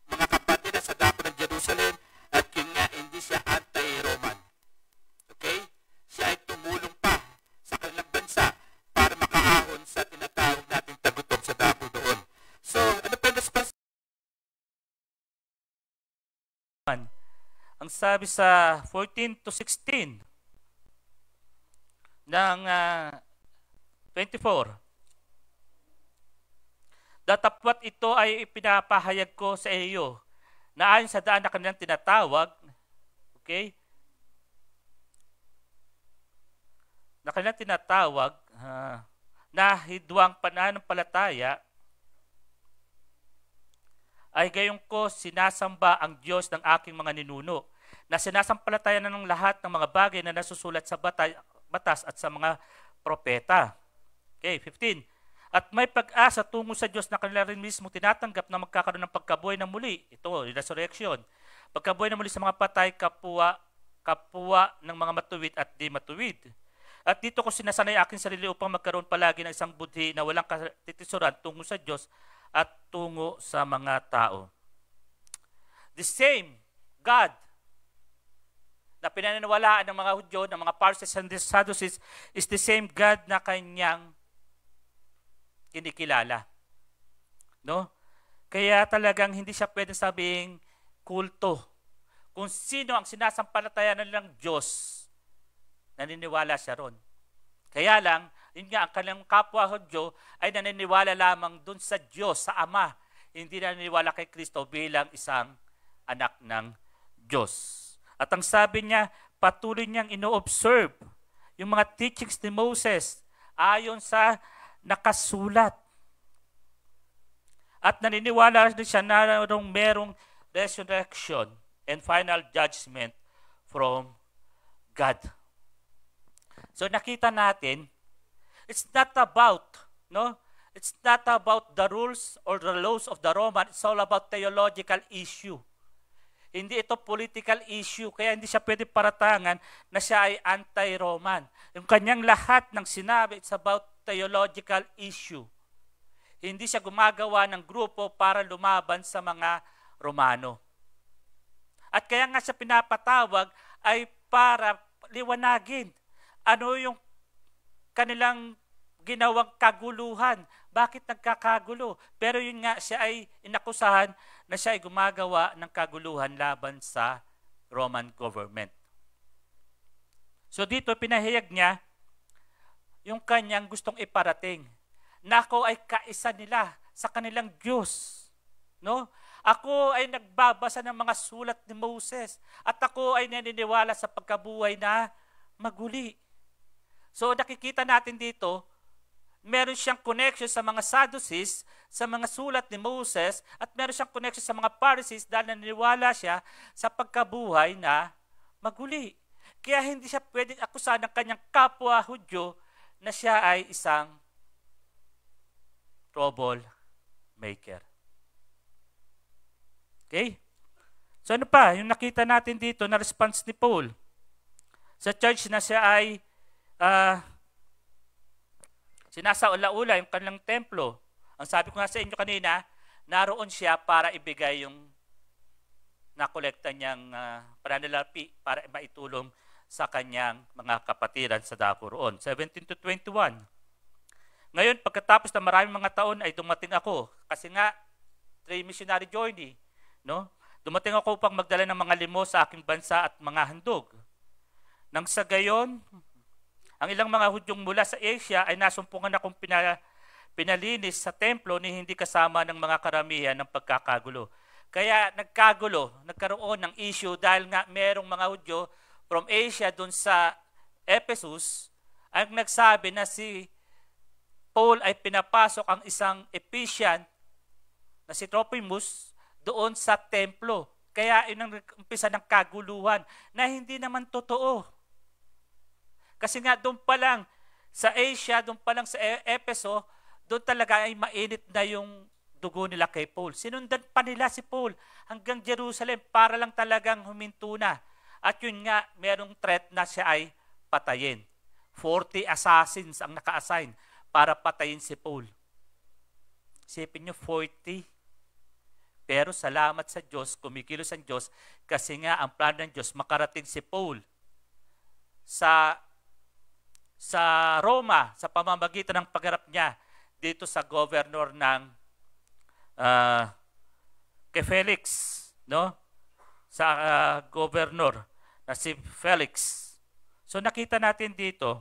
S3: mga kapatid sa dako ng Jerusalem. At yun nga, hindi siya anti-Roman. Okay? Siya ay tumulong pa sa kanilang bansa para makaahon sa tinatawag nating tagutom sa dako doon. So, ano pa yung response?
S2: Ang sabi sa 14 to 16 ng 24, datapwat ito ay ipinapahayag ko sa iyo na ayon sa daan na kanilang tinatawag, okay? Na kanilang tinatawag na hidwang pananampalataya, ay gayon ko sinasamba ang Diyos ng aking mga ninuno, na sinasampalataya na ng lahat ng mga bagay na nasusulat sa batas at sa mga propeta. Okay, 15. At may pag-asa tungo sa Diyos na kanila rin mismo tinatanggap na magkakaroon ng pagkabuhay na muli. Ito, resurrection. Pagkabuhay na muli sa mga patay, kapwa ng mga matuwid at di matuwid. At dito ko sinasanay aking sarili upang magkaroon palagi ng isang budhi na walang katitisuran tungo sa Diyos at tungo sa mga tao. The same God na pinaniniwalaan ng mga Hudyo, ng mga Pharisees and Sadducees, is the same God na kanyang kinikilala. No? Kaya talagang hindi siya pwedeng sabing kulto. Kung sino ang sinasampalatayan nilang Diyos, naniniwala siya ron. Kaya lang, yun nga, ang kanilang kapwa Hudyo ay naniniwala lamang dun sa Diyos, sa Ama. Hindi naniniwala kay Kristo bilang isang anak ng Diyos. At ang sabi niya, patuloy niyang ino-observe yung mga teachings ni Moses ayon sa nakasulat. At naniniwala din siya na merong resurrection and final judgment from God. So nakita natin, it's not about the rules or the laws of the Roman. It's all about theological issue. Hindi ito political issue, kaya hindi siya pwede paratangan na siya ay anti-Roman. Yung kanyang lahat ng sinabi, it's about theological issue. Hindi siya gumagawa ng grupo para lumaban sa mga Romano. At kaya nga siya pinapatawag ay para liwanagin ano yung kanilang ginawang kaguluhan. Bakit nagkakagulo? Pero yun nga, siya ay inakusahan na siya ay gumagawa ng kaguluhan laban sa Roman government. So dito pinahayag niya yung kanyang gustong iparating. Na ako ay kaisa nila sa kanilang Diyos. No? Ako ay nagbabasa ng mga sulat ni Moses at ako ay naniniwala sa pagkabuhay na maguli. So nakikita natin dito, meron siyang connection sa mga Sadducees, sa mga sulat ni Moses, at meron siyang connection sa mga Pharisees dahil naniniwala siya sa pagkabuhay na maguli. Kaya hindi siya pwedeng akusahan ng kanyang kapwa Hudyo na siya ay isang troublemaker. Okay? So ano pa? Yung nakita natin dito na response ni Paul sa church na siya ay sinasaula-ula yung kanilang templo. Ang sabi ko nga sa inyo kanina, naroon siya para ibigay yung nakolekta niyang pananalapi para maitulong sa kanyang mga kapatiran sa dako roon. 17 to 21. Ngayon, pagkatapos na maraming mga taon ay dumating ako. Kasi nga, 3 missionary journey. No? Dumating ako upang magdala ng mga limo sa aking bansa at mga handog. Nang sa gayon, ang ilang mga Hudyong mula sa Asia ay nasumpungan akong pinalinis sa templo ni hindi kasama ng mga karamihan ng pagkakagulo. Kaya nagkaroon ng issue dahil nga merong mga Hudyo from Asia dun sa Ephesus ang nagsabi na si Paul ay pinapasok ang isang Ephesian na si Trophimus doon sa templo. Kaya yun ang umpisa ng kaguluhan na hindi naman totoo. Kasi nga doon pa lang sa Asia, doon pa lang sa Epheso, doon talaga ay mainit na yung dugo nila kay Paul. Sinundan pa nila si Paul hanggang Jerusalem para lang talagang huminto na. At yun nga, merong threat na siya ay patayin. 40 assassins ang naka-assign para patayin si Paul. Isipin nyo, 40. Pero salamat sa Diyos, kumikilos ang Diyos, kasi nga ang plano ng Diyos, makarating si Paul sa Roma, sa pamamagitan ng pagharap niya dito sa governor ng kay Felix, no? Sa governor na si Felix. So nakita natin dito,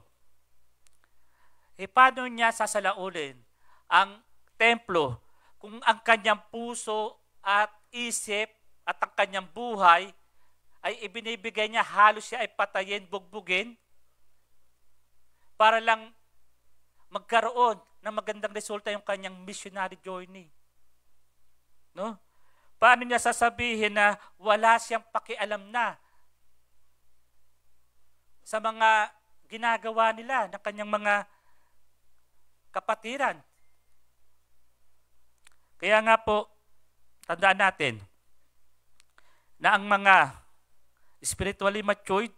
S2: paano niya sasalaulin ang templo kung ang kanyang puso at isip at ang kanyang buhay ay ibinibigay niya, halos siya ay patayin, bugbugin para lang magkaroon ng magandang resulta yung kanyang missionary journey. No? Paano niya sasabihin na wala siyang pakialam na sa mga ginagawa nila ng kanyang mga kapatiran? Kaya nga po, tandaan natin na ang mga spiritually matured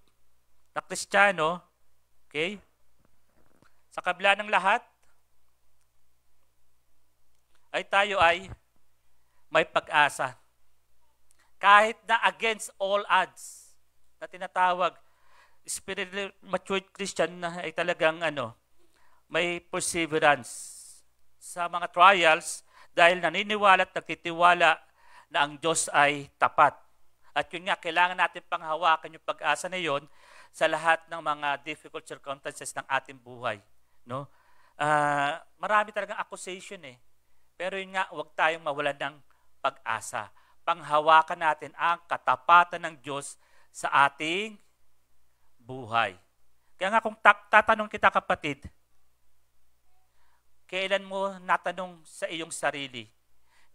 S2: na Kristiyano, okay, sa kabila ng lahat, ay tayo ay may pag-asa. Kahit na against all odds, na tinatawag, spiritually matured Christian na ay talagang may perseverance sa mga trials dahil naniniwala at nagtitiwala na ang Diyos ay tapat. At yun nga, kailangan natin panghawakan yung pag-asa na yun sa lahat ng mga difficult circumstances ng ating buhay. No? Marami talagang accusation eh. Pero yun nga, huwag tayong mawalan ng pag-asa. Panghawakan natin ang katapatan ng Diyos sa ating buhay. Kaya nga kung tatanong kita kapatid, kailan mo natanong sa iyong sarili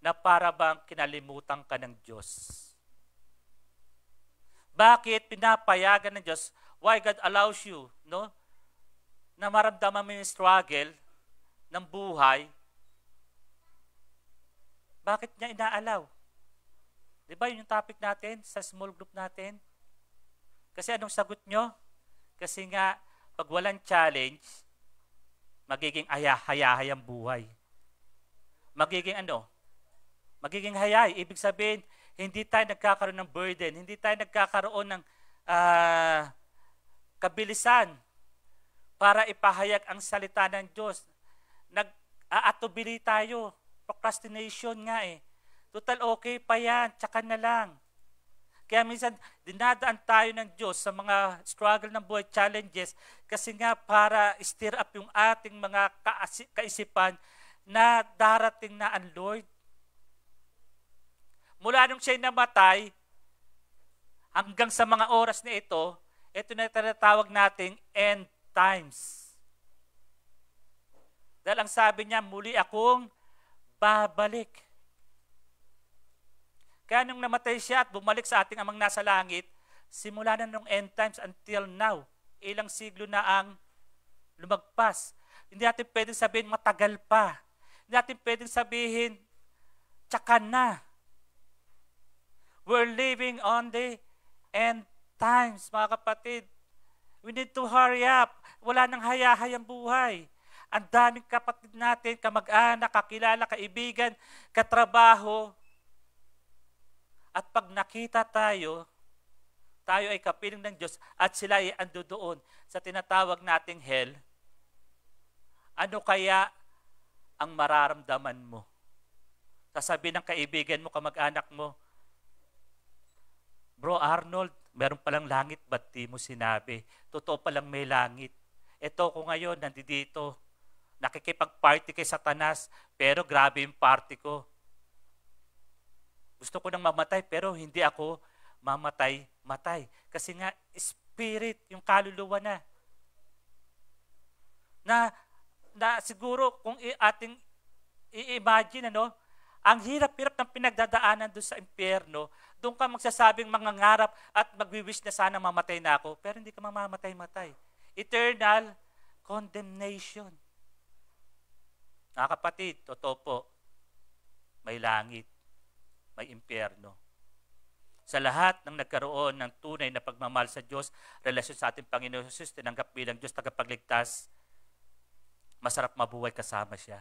S2: na para bang kinalimutan ka ng Diyos? Bakit pinapayagan ng Diyos? Why God allows you, no? Na maramdaman mo yung struggle ng buhay. Bakit niya inaalaw? Di ba yun yung topic natin sa small group natin? Kasi anong sagot nyo? Kasi nga, pag walang challenge, magiging hayay ang buhay. Magiging ano? Magiging hayay. Ibig sabihin, hindi tayo nagkakaroon ng burden, hindi tayo nagkakaroon ng kabilisan para ipahayag ang salita ng Diyos. Nag-aatubili tayo. Procrastination nga eh. Total okay pa yan, tsaka na lang. Kaya minsan, dinadaan tayo ng Diyos sa mga struggle ng buhay, challenges, kasi nga para stir up yung ating mga kaisipan na darating na ang Lord. Mula nung siya'y namatay, hanggang sa mga oras na ito na tinatawag nating end times. Dahil ang sabi niya, muli akong babalik. Kaya nung namatay siya at bumalik sa ating amang nasa langit, simula na nung end times until now, ilang siglo na ang lumagpas. Hindi natin pwedeng sabihin matagal pa. Hindi natin pwedeng sabihin tsaka na. We're living on the end times, mga kapatid. We need to hurry up. Wala nang hayahay ang buhay. Ang daming kapatid natin, kamag-anak, kakilala, kaibigan, katrabaho. At pag nakita tayo ay kapiling ng Diyos at sila ay ando doon sa tinatawag nating hell, ano kaya ang mararamdaman mo? Sasabihin ng kaibigan mo, kamag-anak mo, Bro Arnold, meron palang langit, ba't di mo sinabi? Totoo palang may langit. Ito ko ngayon, nandito, nakikipag-party kay Satanas, pero grabe yung party ko. Gusto ko nang mamatay, pero hindi ako mamatay. Kasi nga, spirit, yung kaluluwa na. Na siguro, kung ating i-imagine, ang hirap-hirap ng pinagdadaanan doon sa impyerno, doon ka magsasabing mangangarap at magwi-wish na sana mamatay na ako, pero hindi ka mamamatay-matay. Eternal condemnation. Mga kapatid, totoo po, may langit, may impyerno. Sa lahat ng nagkaroon ng tunay na pagmamahal sa Diyos, relasyon sa ating Panginoon Jesus, tinanggap bilang Diyos tagapagligtas, masarap mabuhay kasama siya.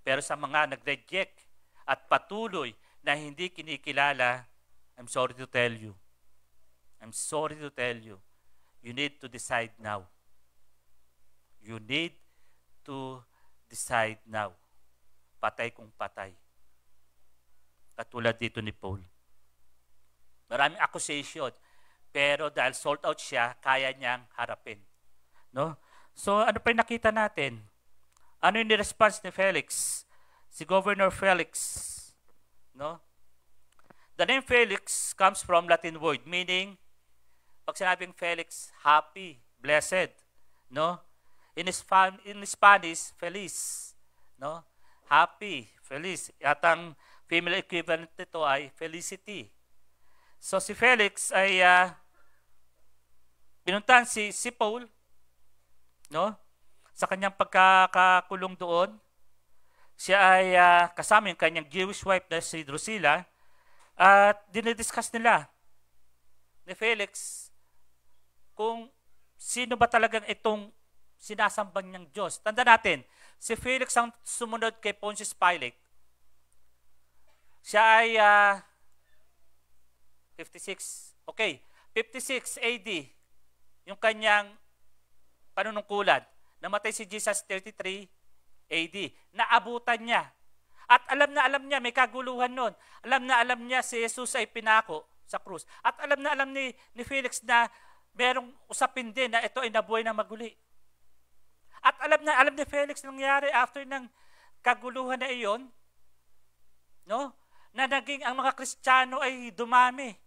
S2: Pero sa mga nag-reject at patuloy na hindi kinikilala, I'm sorry to tell you. You need to decide now. You need to decide now. Patay kung patay. Katulad dito ni Paul. Maraming accusation, pero dahil sold out siya, kaya niyang harapin. No? So ano pa yung nakita natin? Ano yung response ni Felix? Si Governor Felix. No? The name Felix comes from Latin word, meaning, pag sinabing Felix, happy, blessed. No? In Spanish, feliz. No? Happy, feliz. At ang female equivalent nito ay felicity. So si Felix ay pinuntahan si Paul, no? Sa kanyang pagkakakulong doon. Siya ay kasama yung kanyang Jewish wife na si Drusilla at dinidiscuss nila ni Felix kung sino ba talagang itong sinasambang niyang Diyos. Tanda natin, si Felix ang sumunod kay Pontius Pilate. Siya ay 56 AD, yung kanyang panunungkulan. Namatay si Jesus 33 AD. Naabutan niya. At alam na alam niya, may kaguluhan nun. Alam na alam niya si Jesus ay pinako
S4: sa krus. At alam na alam ni Felix na merong usapin din na ito ay nabuhay na maguli. At alam na alam ni Felix nangyari after ng kaguluhan na iyon, no? Na naging ang mga Kristiyano ay dumami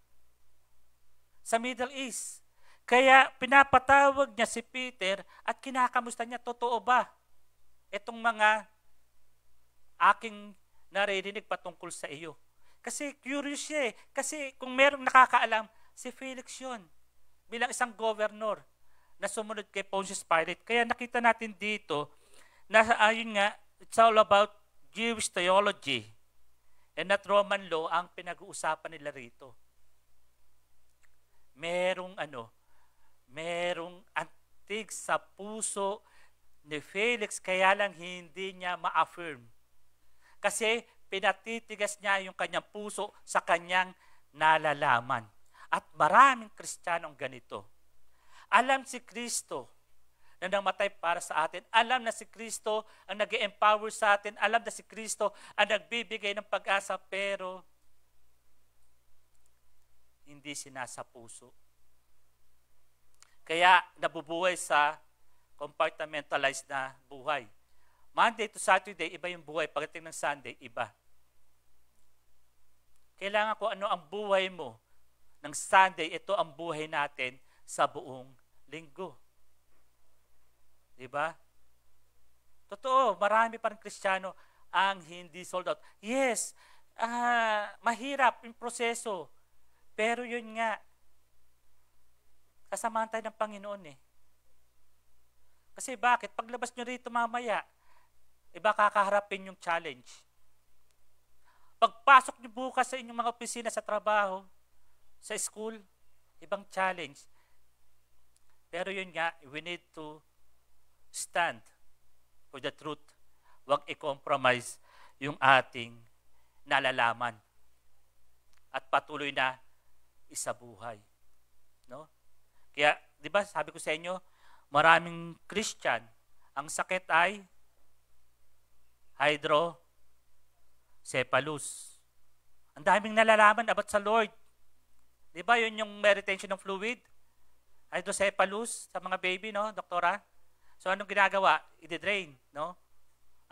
S4: sa Middle East. Kaya pinapatawag niya si Peter at kinakamusta niya, totoo ba itong mga aking naririnig patungkol sa iyo? Kasi curious siya eh. Kasi kung merong nakakaalam, si Felix yun. Bilang isang governor na sumunod kay Pontius Pilate. Kaya nakita natin dito na ayun nga, it's all about Jewish theology and not Roman law ang pinag-uusapan nila rito. Merong antig sa puso ni Felix, kaya lang hindi niya ma-affirm. Kasi pinatitigas niya yung kanyang puso sa kanyang nalalaman. At maraming Kristiyanong ganito. Alam si Kristo na namatay para sa atin. Alam na si Kristo ang nag-empower sa atin. Alam na si Kristo ang nagbibigay ng pag-asa, pero hindi sinasa puso. Kaya nabubuhay sa compartmentalized na buhay. Monday to Saturday, iba yung buhay. Pagdating ng Sunday, iba. Kailangan ko ano ang buhay mo ng Sunday, ito ang buhay natin sa buong linggo. Diba? Totoo, marami pa rin Kristiyano ang hindi sold out. Yes, mahirap yung proseso. Pero yun nga, kasamahan tayo ng Panginoon eh. Kasi bakit? Paglabas nyo rito mamaya, iba kakaharapin yung challenge. Pagpasok nyo bukas sa inyong mga opisina, sa trabaho, sa school, ibang challenge. Pero yun nga, we need to stand for the truth. Huwag i-compromise yung ating nalalaman. At patuloy na isabuhay. No? Kaya, di ba, sabi ko sa inyo, maraming Christian, ang sakit ay hydrocephalus. Ang daming nalalaman about sa Lord. Di ba, yun yung may retention ng fluid? Hydrocephalus sa mga baby, no, doktora? So, anong ginagawa? I-drain, no?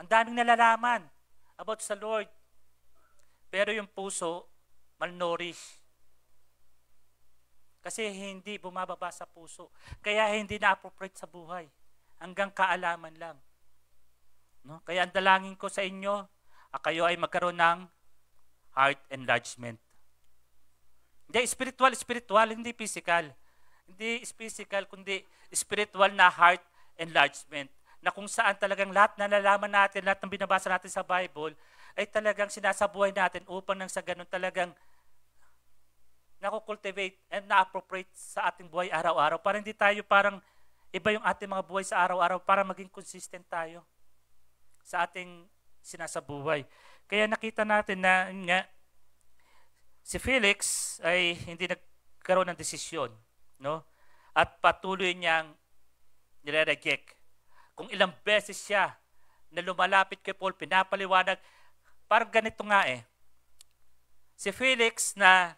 S4: Ang daming nalalaman about sa Lord. Pero yung puso, malnourished. Kasi hindi bumababa sa puso. Kaya hindi na-appropriate sa buhay. Hanggang kaalaman lang. No? Kaya ang dalangin ko sa inyo, kayo ay magkaroon ng heart enlargement. Hindi, spiritual, hindi physical. Hindi physical, kundi spiritual na heart enlargement. Na kung saan talagang lahat na nalalaman natin, lahat ng binabasa natin sa Bible, ay talagang sinasabuhay natin upang nang sa ganun talagang nakukultivate and na-appropriate sa ating buhay araw-araw. Para hindi tayo parang iba yung ating mga buhay sa araw-araw, para maging consistent tayo sa ating sinasabuhay. Kaya nakita natin na nga, si Felix ay hindi nagkaroon ng desisyon, no? At patuloy niyang nire-reject. Kung ilang beses siya na lumalapit kay Paul, pinapaliwanag, parang ganito nga eh. Si Felix na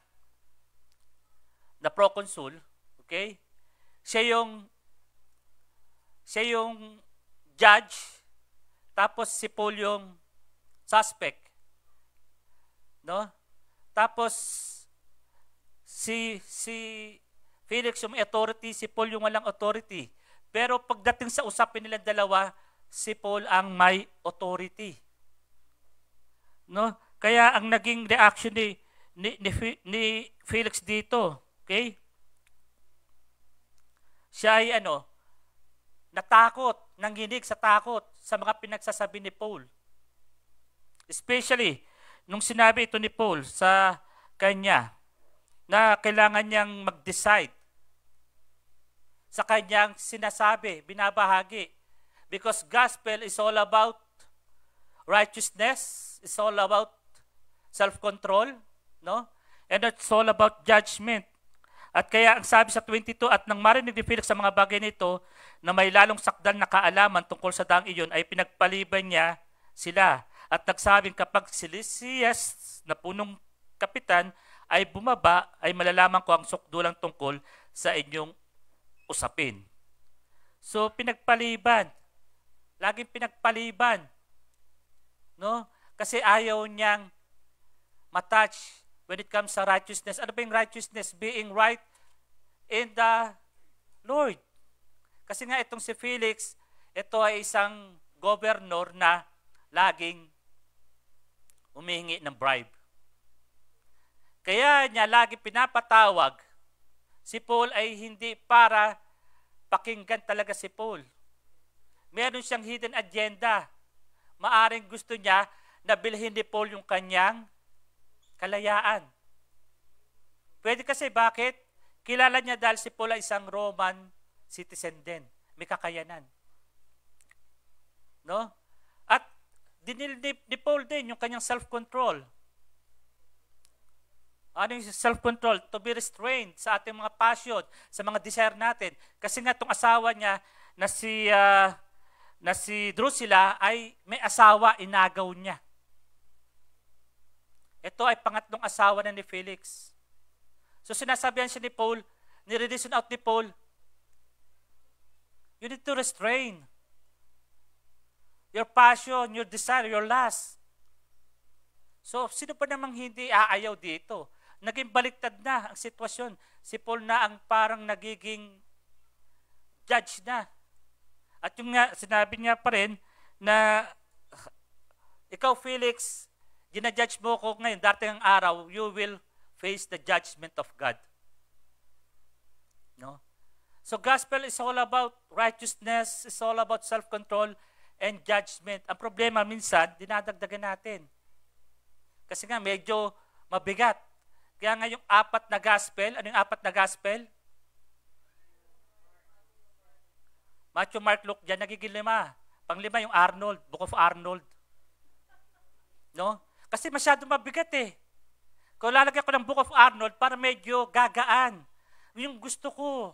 S4: proconsul, okay? Siya yung judge, tapos si Paul yung suspect. No? Tapos si Felix yung authority, si Paul yung walang authority. Pero pagdating sa usapin nila dalawa, si Paul ang may authority. No? Kaya ang naging reaction ni Felix dito, okay? Siya ay natakot, nanginig sa takot sa mga pinagsasabi ni Paul. Especially nung sinabi ito ni Paul sa kanya na kailangan niyang mag-decide sa kanyang sinasabi, binabahagi. Because gospel is all about righteousness, it's all about self-control, no? And it's all about judgment. At kaya ang sabi sa 22, at nang marinig ni Felix sa mga bagay nito, na may lalong sakdal na kaalaman tungkol sa daang iyon, ay pinagpaliban niya sila. At nagsabing kapag si Lysias na punong kapitan ay bumaba, ay malalaman ko ang sukdulang tungkol sa inyong usapin. So, pinagpaliban. Laging pinagpaliban. No? Kasi ayaw niyang matouch when it comes sa righteousness. Ano ba yung righteousness? Being right in the Lord. Kasi nga itong si Felix, ito ay isang governor na laging humihingi ng bribe. Kaya niya lagi pinapatawag si Paul ay hindi para pakinggan talaga si Paul. Meron siyang hidden agenda. Maaring gusto niya na bilhin ni Paul yung kanyang kalayaan. Pwede kasi bakit? Kilala niya dahil si Paul ay isang Roman citizen din. May kakayanan. No? At dinil ni Paul din yung kanyang self-control. Ano yung self-control? To be restrained sa ating mga passion, sa mga desire natin. Kasi nga itong asawa niya na si Drusilla ay may asawa, inagaw niya. Ito ay pangatlong asawa na ni Felix. So sinasabihan siya ni Paul, nire-reason out ni Paul, you need to restrain your passion, your desire, your lust. So sino pa namang hindi aayaw dito? Naging baliktad na ang sitwasyon. Si Paul na ang parang nagiging judge na. At yung nga, sinabi niya pa rin na ikaw, Felix, ginajudge mo ko ngayon, dating ang araw, you will face the judgment of God. No? So gospel is all about righteousness, is all about self-control and judgment. Ang problema minsan, dinadagdagan natin. Kasi nga medyo mabigat. Kaya nga yung apat na gospel, ano yung apat na gospel? Matthew, Mark, Luke, dyan nagiging 5. Pang-5 yung Arnold, Book of Arnold. No? Kasi masyado mabigat eh. Kung lalagyan ko ng Book of Arnold para medyo gagaan. Yung gusto ko.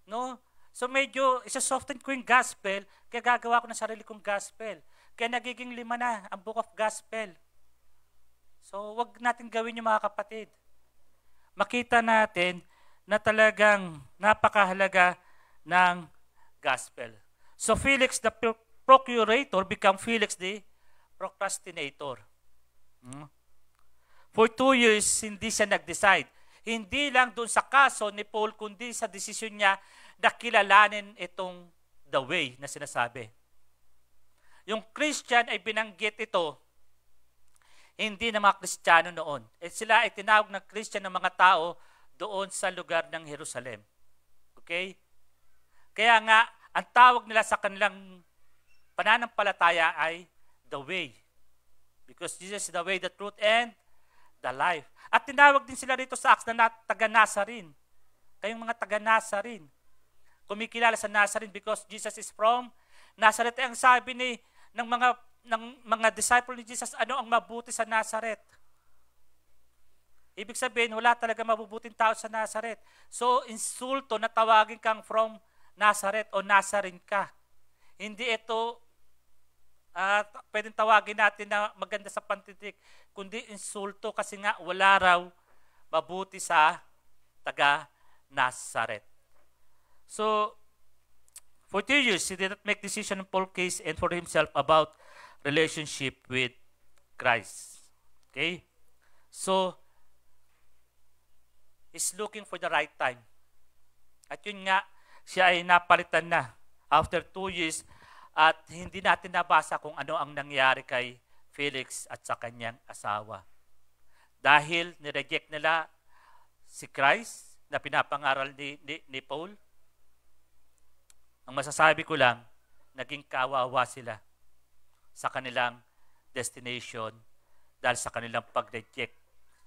S4: No? So medyo isa-soften ko yung gospel, kaya gagawa ko ng sarili kong gospel. Kaya nagiging 5 na ang Book of Gospel. So wag natin gawin yung mga kapatid. Makita natin na talagang napakahalaga ng gospel. So Felix the procurator become Felix the procrastinator. For 2 years, hindi siya nag-decide. Hindi lang doon sa kaso ni Paul, kundi sa desisyon niya na kilalanin itong the way na sinasabi. Yung Christian ay binanggit ito, hindi ng mga Kristiyano noon. Sila ay tinawag na Christian ng mga tao doon sa lugar ng Jerusalem. Okay? Kaya nga, ang tawag nila sa kanilang pananampalataya ay the way. Because Jesus is the way, the truth, and the life. At tinawag din sila rito sa Acts na taga-Nazarin. Kayong mga taga-Nazarin. Kumikilala sa Nazarene because Jesus is from Nazareth. Ang sabi ng mga disciple ni Jesus, ano ang mabuti sa Nazareth? Ibig sabihin, wala talaga mabubuting tao sa Nazareth. So, insulto na tawagin kang from Nazareth o Nazarene ka. Hindi ito pwedeng tawagin natin na maganda sa pantitik, kundi insulto kasi nga wala raw mabuti sa taga-Nazareth. So, for 2 years, he did not make decision in Paul's case and for himself about relationship with Christ. Okay? So, he's looking for the right time. At yun nga, siya ay napalitan na after 2 years at hindi natin nabasa kung ano ang nangyari kay Felix at sa kanyang asawa. Dahil nireject nila si Christ na pinapangaral ni Paul, ang masasabi ko lang, naging kawawa sila sa kanilang destination dahil sa kanilang pag-reject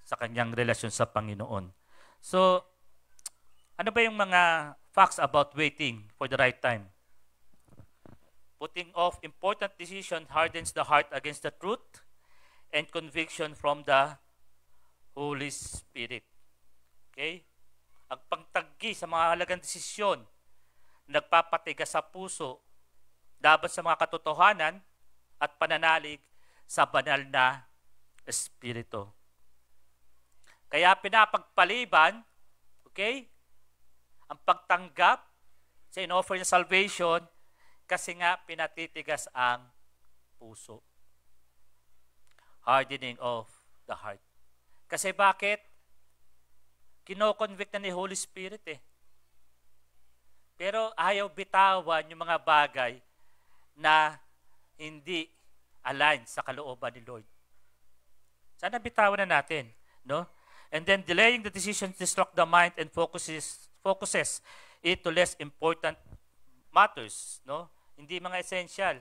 S4: sa kanyang relasyon sa Panginoon. So, ano ba yung mga facts about waiting for the right time? Putting off important decision hardens the heart against the truth and conviction from the Holy Spirit. Okay? Ang pagtanggi sa mga halagang desisyon, nagpapatigas sa puso dapat sa mga katotohanan at pananalig sa banal na Espiritu. Kaya pinapagpaliban, okay, ang pagtanggap sa in-offer niya salvation kasi nga pinatitigas ang puso. Hardening of the heart. Kasi bakit? Kino-convict na ni Holy Spirit eh. Pero ayaw bitawan yung mga bagay na hindi align sa kalooban ni Lord. Sana bitawan na natin, no? And then delaying the decision distract the mind and focuses it to less important matters, no? Hindi mga essential.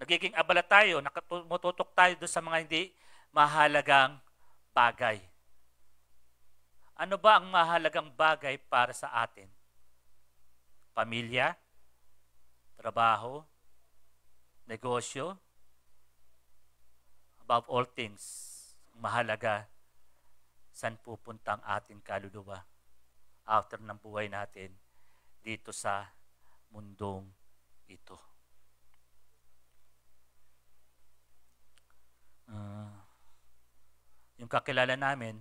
S4: Nagiging abala tayo, nakatutok tayo doon sa mga hindi mahalagang bagay. Ano ba ang mahalagang bagay para sa atin? Pamilya, trabaho, negosyo, above all things, mahalaga saan pupunta ang ating kaluluwa after ng buhay natin dito sa mundong ito. Yung kakilala namin,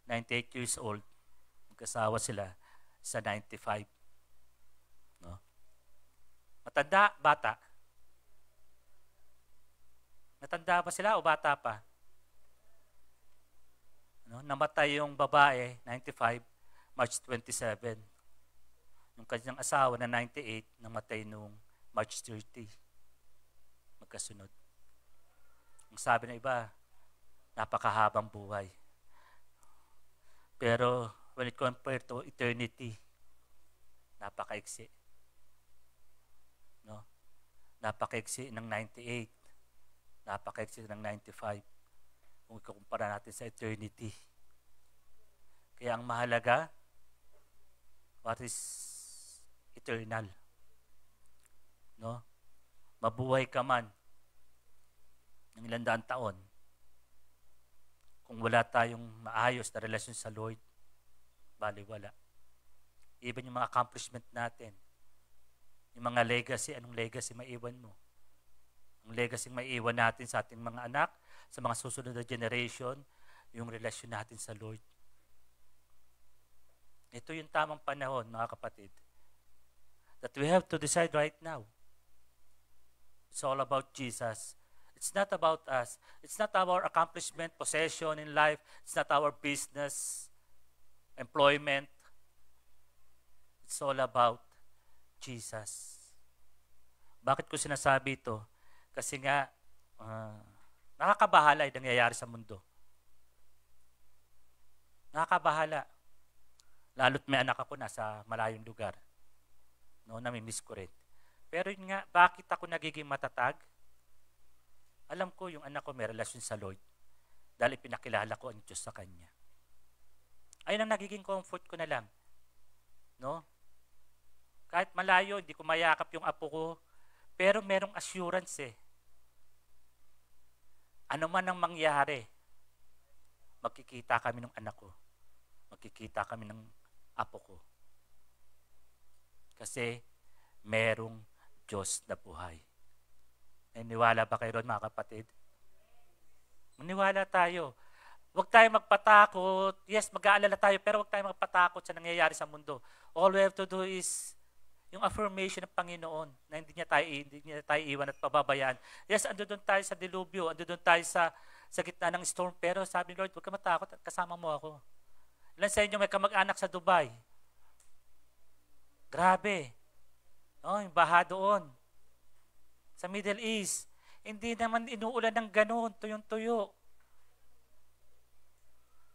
S4: 98 years old, magkasawa sila sa 95. No? Matanda, bata? Matanda ba sila o bata pa? No? Namatay yung babae, 95, March 27. Yung kanyang asawa na 98, namatay nung March 30. Magkasunod. Ang sabi ng iba, napakahabang buhay. Pero when it compared to eternity, napakaiksi. No? Napakaiksi ng 98. Napakaiksi ng 95. Kung ikukumpara natin sa eternity. Kaya ang mahalaga, what is eternal? No? Mabuhay ka man ng ilang daang taon, kung wala tayong maayos na relasyon sa Lord, baliwala. Even yung mga accomplishment natin, yung mga legacy, anong legacy maiwan mo? Ang legacy maiwan natin sa ating mga anak, sa mga susunod na generation, yung relasyon natin sa Lord. Ito yung tamang panahon, mga kapatid, that we have to decide right now. It's all about Jesus. It's not about us. It's not our accomplishment, possession in life. It's not our business, employment. It's all about Jesus. Bakit ko sinasabi ito? Kasi nga, nakakabahala yung nangyayari sa mundo. Nakakabahala. Lalo't may anak ako nasa malayong lugar. No, namimiss ko rin. Pero yun nga, bakit ako nagiging matatag? Alam ko yung anak ko may relasyon sa Lord dahil pinakilala ko ang Diyos sa Kanya. Ayun ang nagiging comfort ko na lang. No? Kahit malayo, hindi ko mayakap yung apo ko, pero merong assurance eh. Ano man ang mangyari, magkikita kami ng anak ko. Magkikita kami ng apo ko. Kasi merong Diyos na buhay. Naniwala ba kayo ron, mga kapatid? Maniwala tayo. Huwag tayo magpatakot. Yes, mag-aalala tayo, pero huwag tayo magpatakot sa nangyayari sa mundo. All we have to do is yung affirmation ng Panginoon na hindi niya tayo iwan at pababayaan. Yes, ando doon tayo sa dilubyo, ando doon tayo sa gitna ng storm, pero sabi ni Lord, huwag ka matakot at kasama mo ako. Ilan sa inyo may kamag-anak sa Dubai? Grabe. Oh, yung baha doon. Sa Middle East, hindi naman inuulan ng ganun, tuyong-tuyo.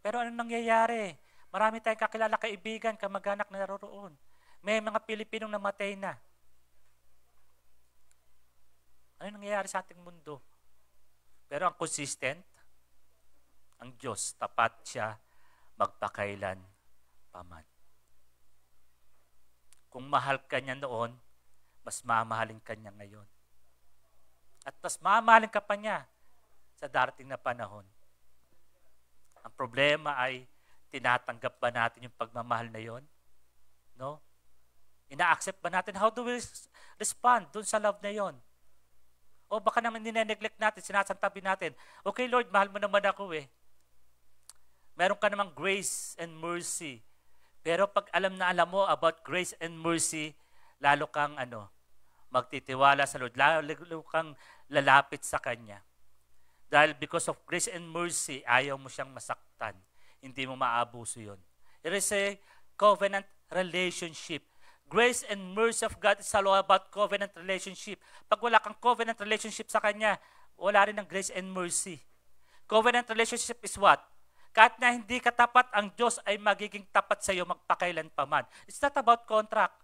S4: Pero anong nangyayari? Marami tayong kakilala, kaibigan, kamag-anak na naroroon. May mga Pilipinong namatay na. Ano nangyayari sa ating mundo? Pero ang consistent, ang Diyos, tapat siya, magpakailan paman. Kung mahal ka niya noon, mas mamahalin ka niya ngayon. At mas mamahalin ka pa niya sa darating na panahon. Ang problema ay, tinatanggap ba natin yung pagmamahal na yon? No? Ina-accept ba natin? How do we respond dun sa love na yon? O baka naman nine-neglect natin, sinasantabi natin, okay Lord, mahal mo naman ako eh. meron ka namang grace and mercy. Pero pag alam mo about grace and mercy, lalo kang magtitiwala sa Lord, lalo kang lalapit sa Kanya. Dahil because of grace and mercy, ayaw mo siyang masaktan. Hindi mo maabuso yun. It is a covenant relationship. Grace and mercy of God is all about covenant relationship. Pag wala kang covenant relationship sa Kanya, wala rin ng grace and mercy. Covenant relationship is what? Kahit na hindi ka tapat, ang Diyos ay magiging tapat sa iyo magpakailan pa man. It's not about contract.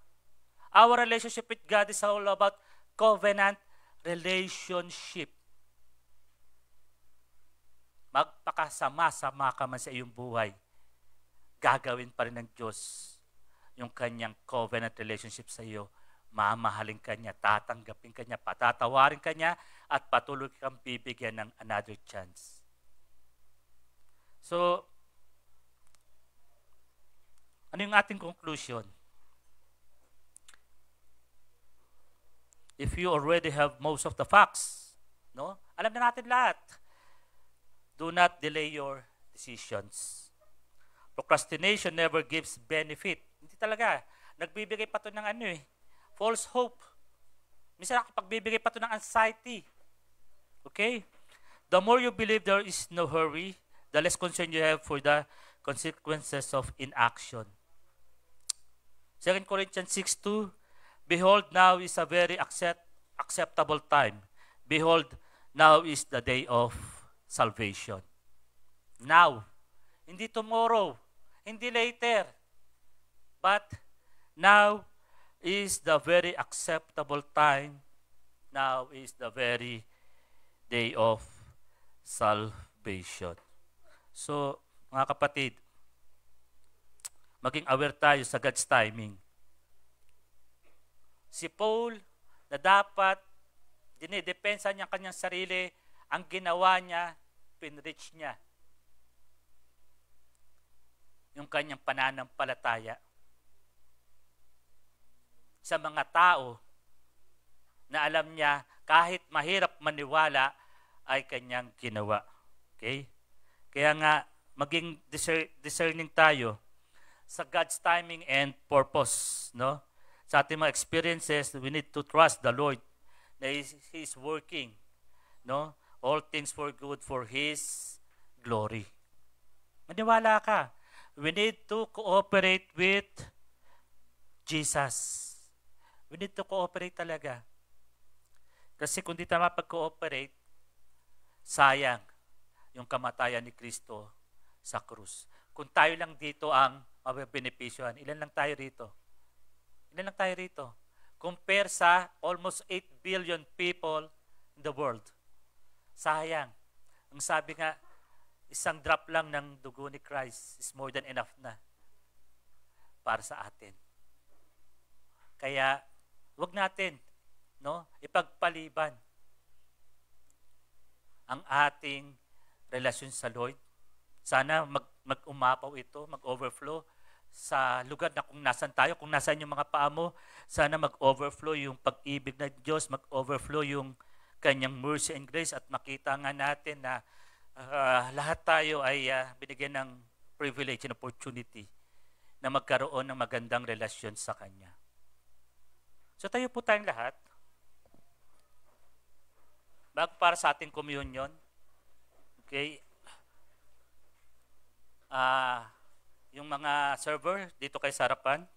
S4: Our relationship with God is all about covenant relationship. Magpakasama-sama ka man sa iyong buhay, gagawin pa rin ng Diyos yung kanyang covenant relationship sa iyo. Mamahalin ka niya, tatanggapin ka niya, patatawarin ka niya, at patuloy kang bibigyan ng another chance. So, ano yung ating conclusion? If you already have most of the facts, no? Alam na natin lahat. Do not delay your decisions. Procrastination never gives benefit. Hindi talaga. Nagbibigay pa ito ng false hope. Minsan nakapagbibigay pa ito ng anxiety. Okay? The more you believe there is no hurry, the less concern you have for the consequences of inaction. 2 Corinthians 6:2, behold, now is a very acceptable time. Behold, now is the day of salvation. Now. Hindi tomorrow. Hindi later. But now is the very acceptable time. Now is the very day of salvation. So, mga kapatid, maging aware tayo sa God's timing. Si Paul, na dapat dinidepensa niya kanyang sarili, ang ginawa niya, pinreach niya yung kanyang pananampalataya sa mga tao na alam niya kahit mahirap maniwala ay kanyang ginawa. Okay? Kaya nga, maging discerning tayo sa God's timing and purpose. No? Sa ating mga experiences, we need to trust the Lord na He is working. No? All things for good for His glory. Maniwala ka. We need to cooperate with Jesus. We need to cooperate talaga. Kasi kung di tayo mapag-cooperate, sayang yung kamatayan ni Kristo sa krus. Kung tayo lang dito ang mabebenepisyohan, ilan lang tayo rito? Ilan lang tayo rito? Compare sa almost 8 billion people in the world. Sayang. Ang sabi nga, isang drop lang ng dugo ni Christ is more than enough na para sa atin. Kaya, wag natin ipagpaliban ang ating relasyon sa Lord. Sana mag-umapaw ito, mag-overflow sa lugar na kung nasan tayo, kung nasan yung mga paa mo, sana mag-overflow yung pag-ibig ng Diyos, mag-overflow yung kanyang mercy and grace, at makita nga natin na lahat tayo ay binigyan ng privilege and opportunity na magkaroon ng magandang relasyon sa Kanya. So tayo po tayong lahat. Bago para sa ating communion, okay, yung mga server dito kay sa harapan,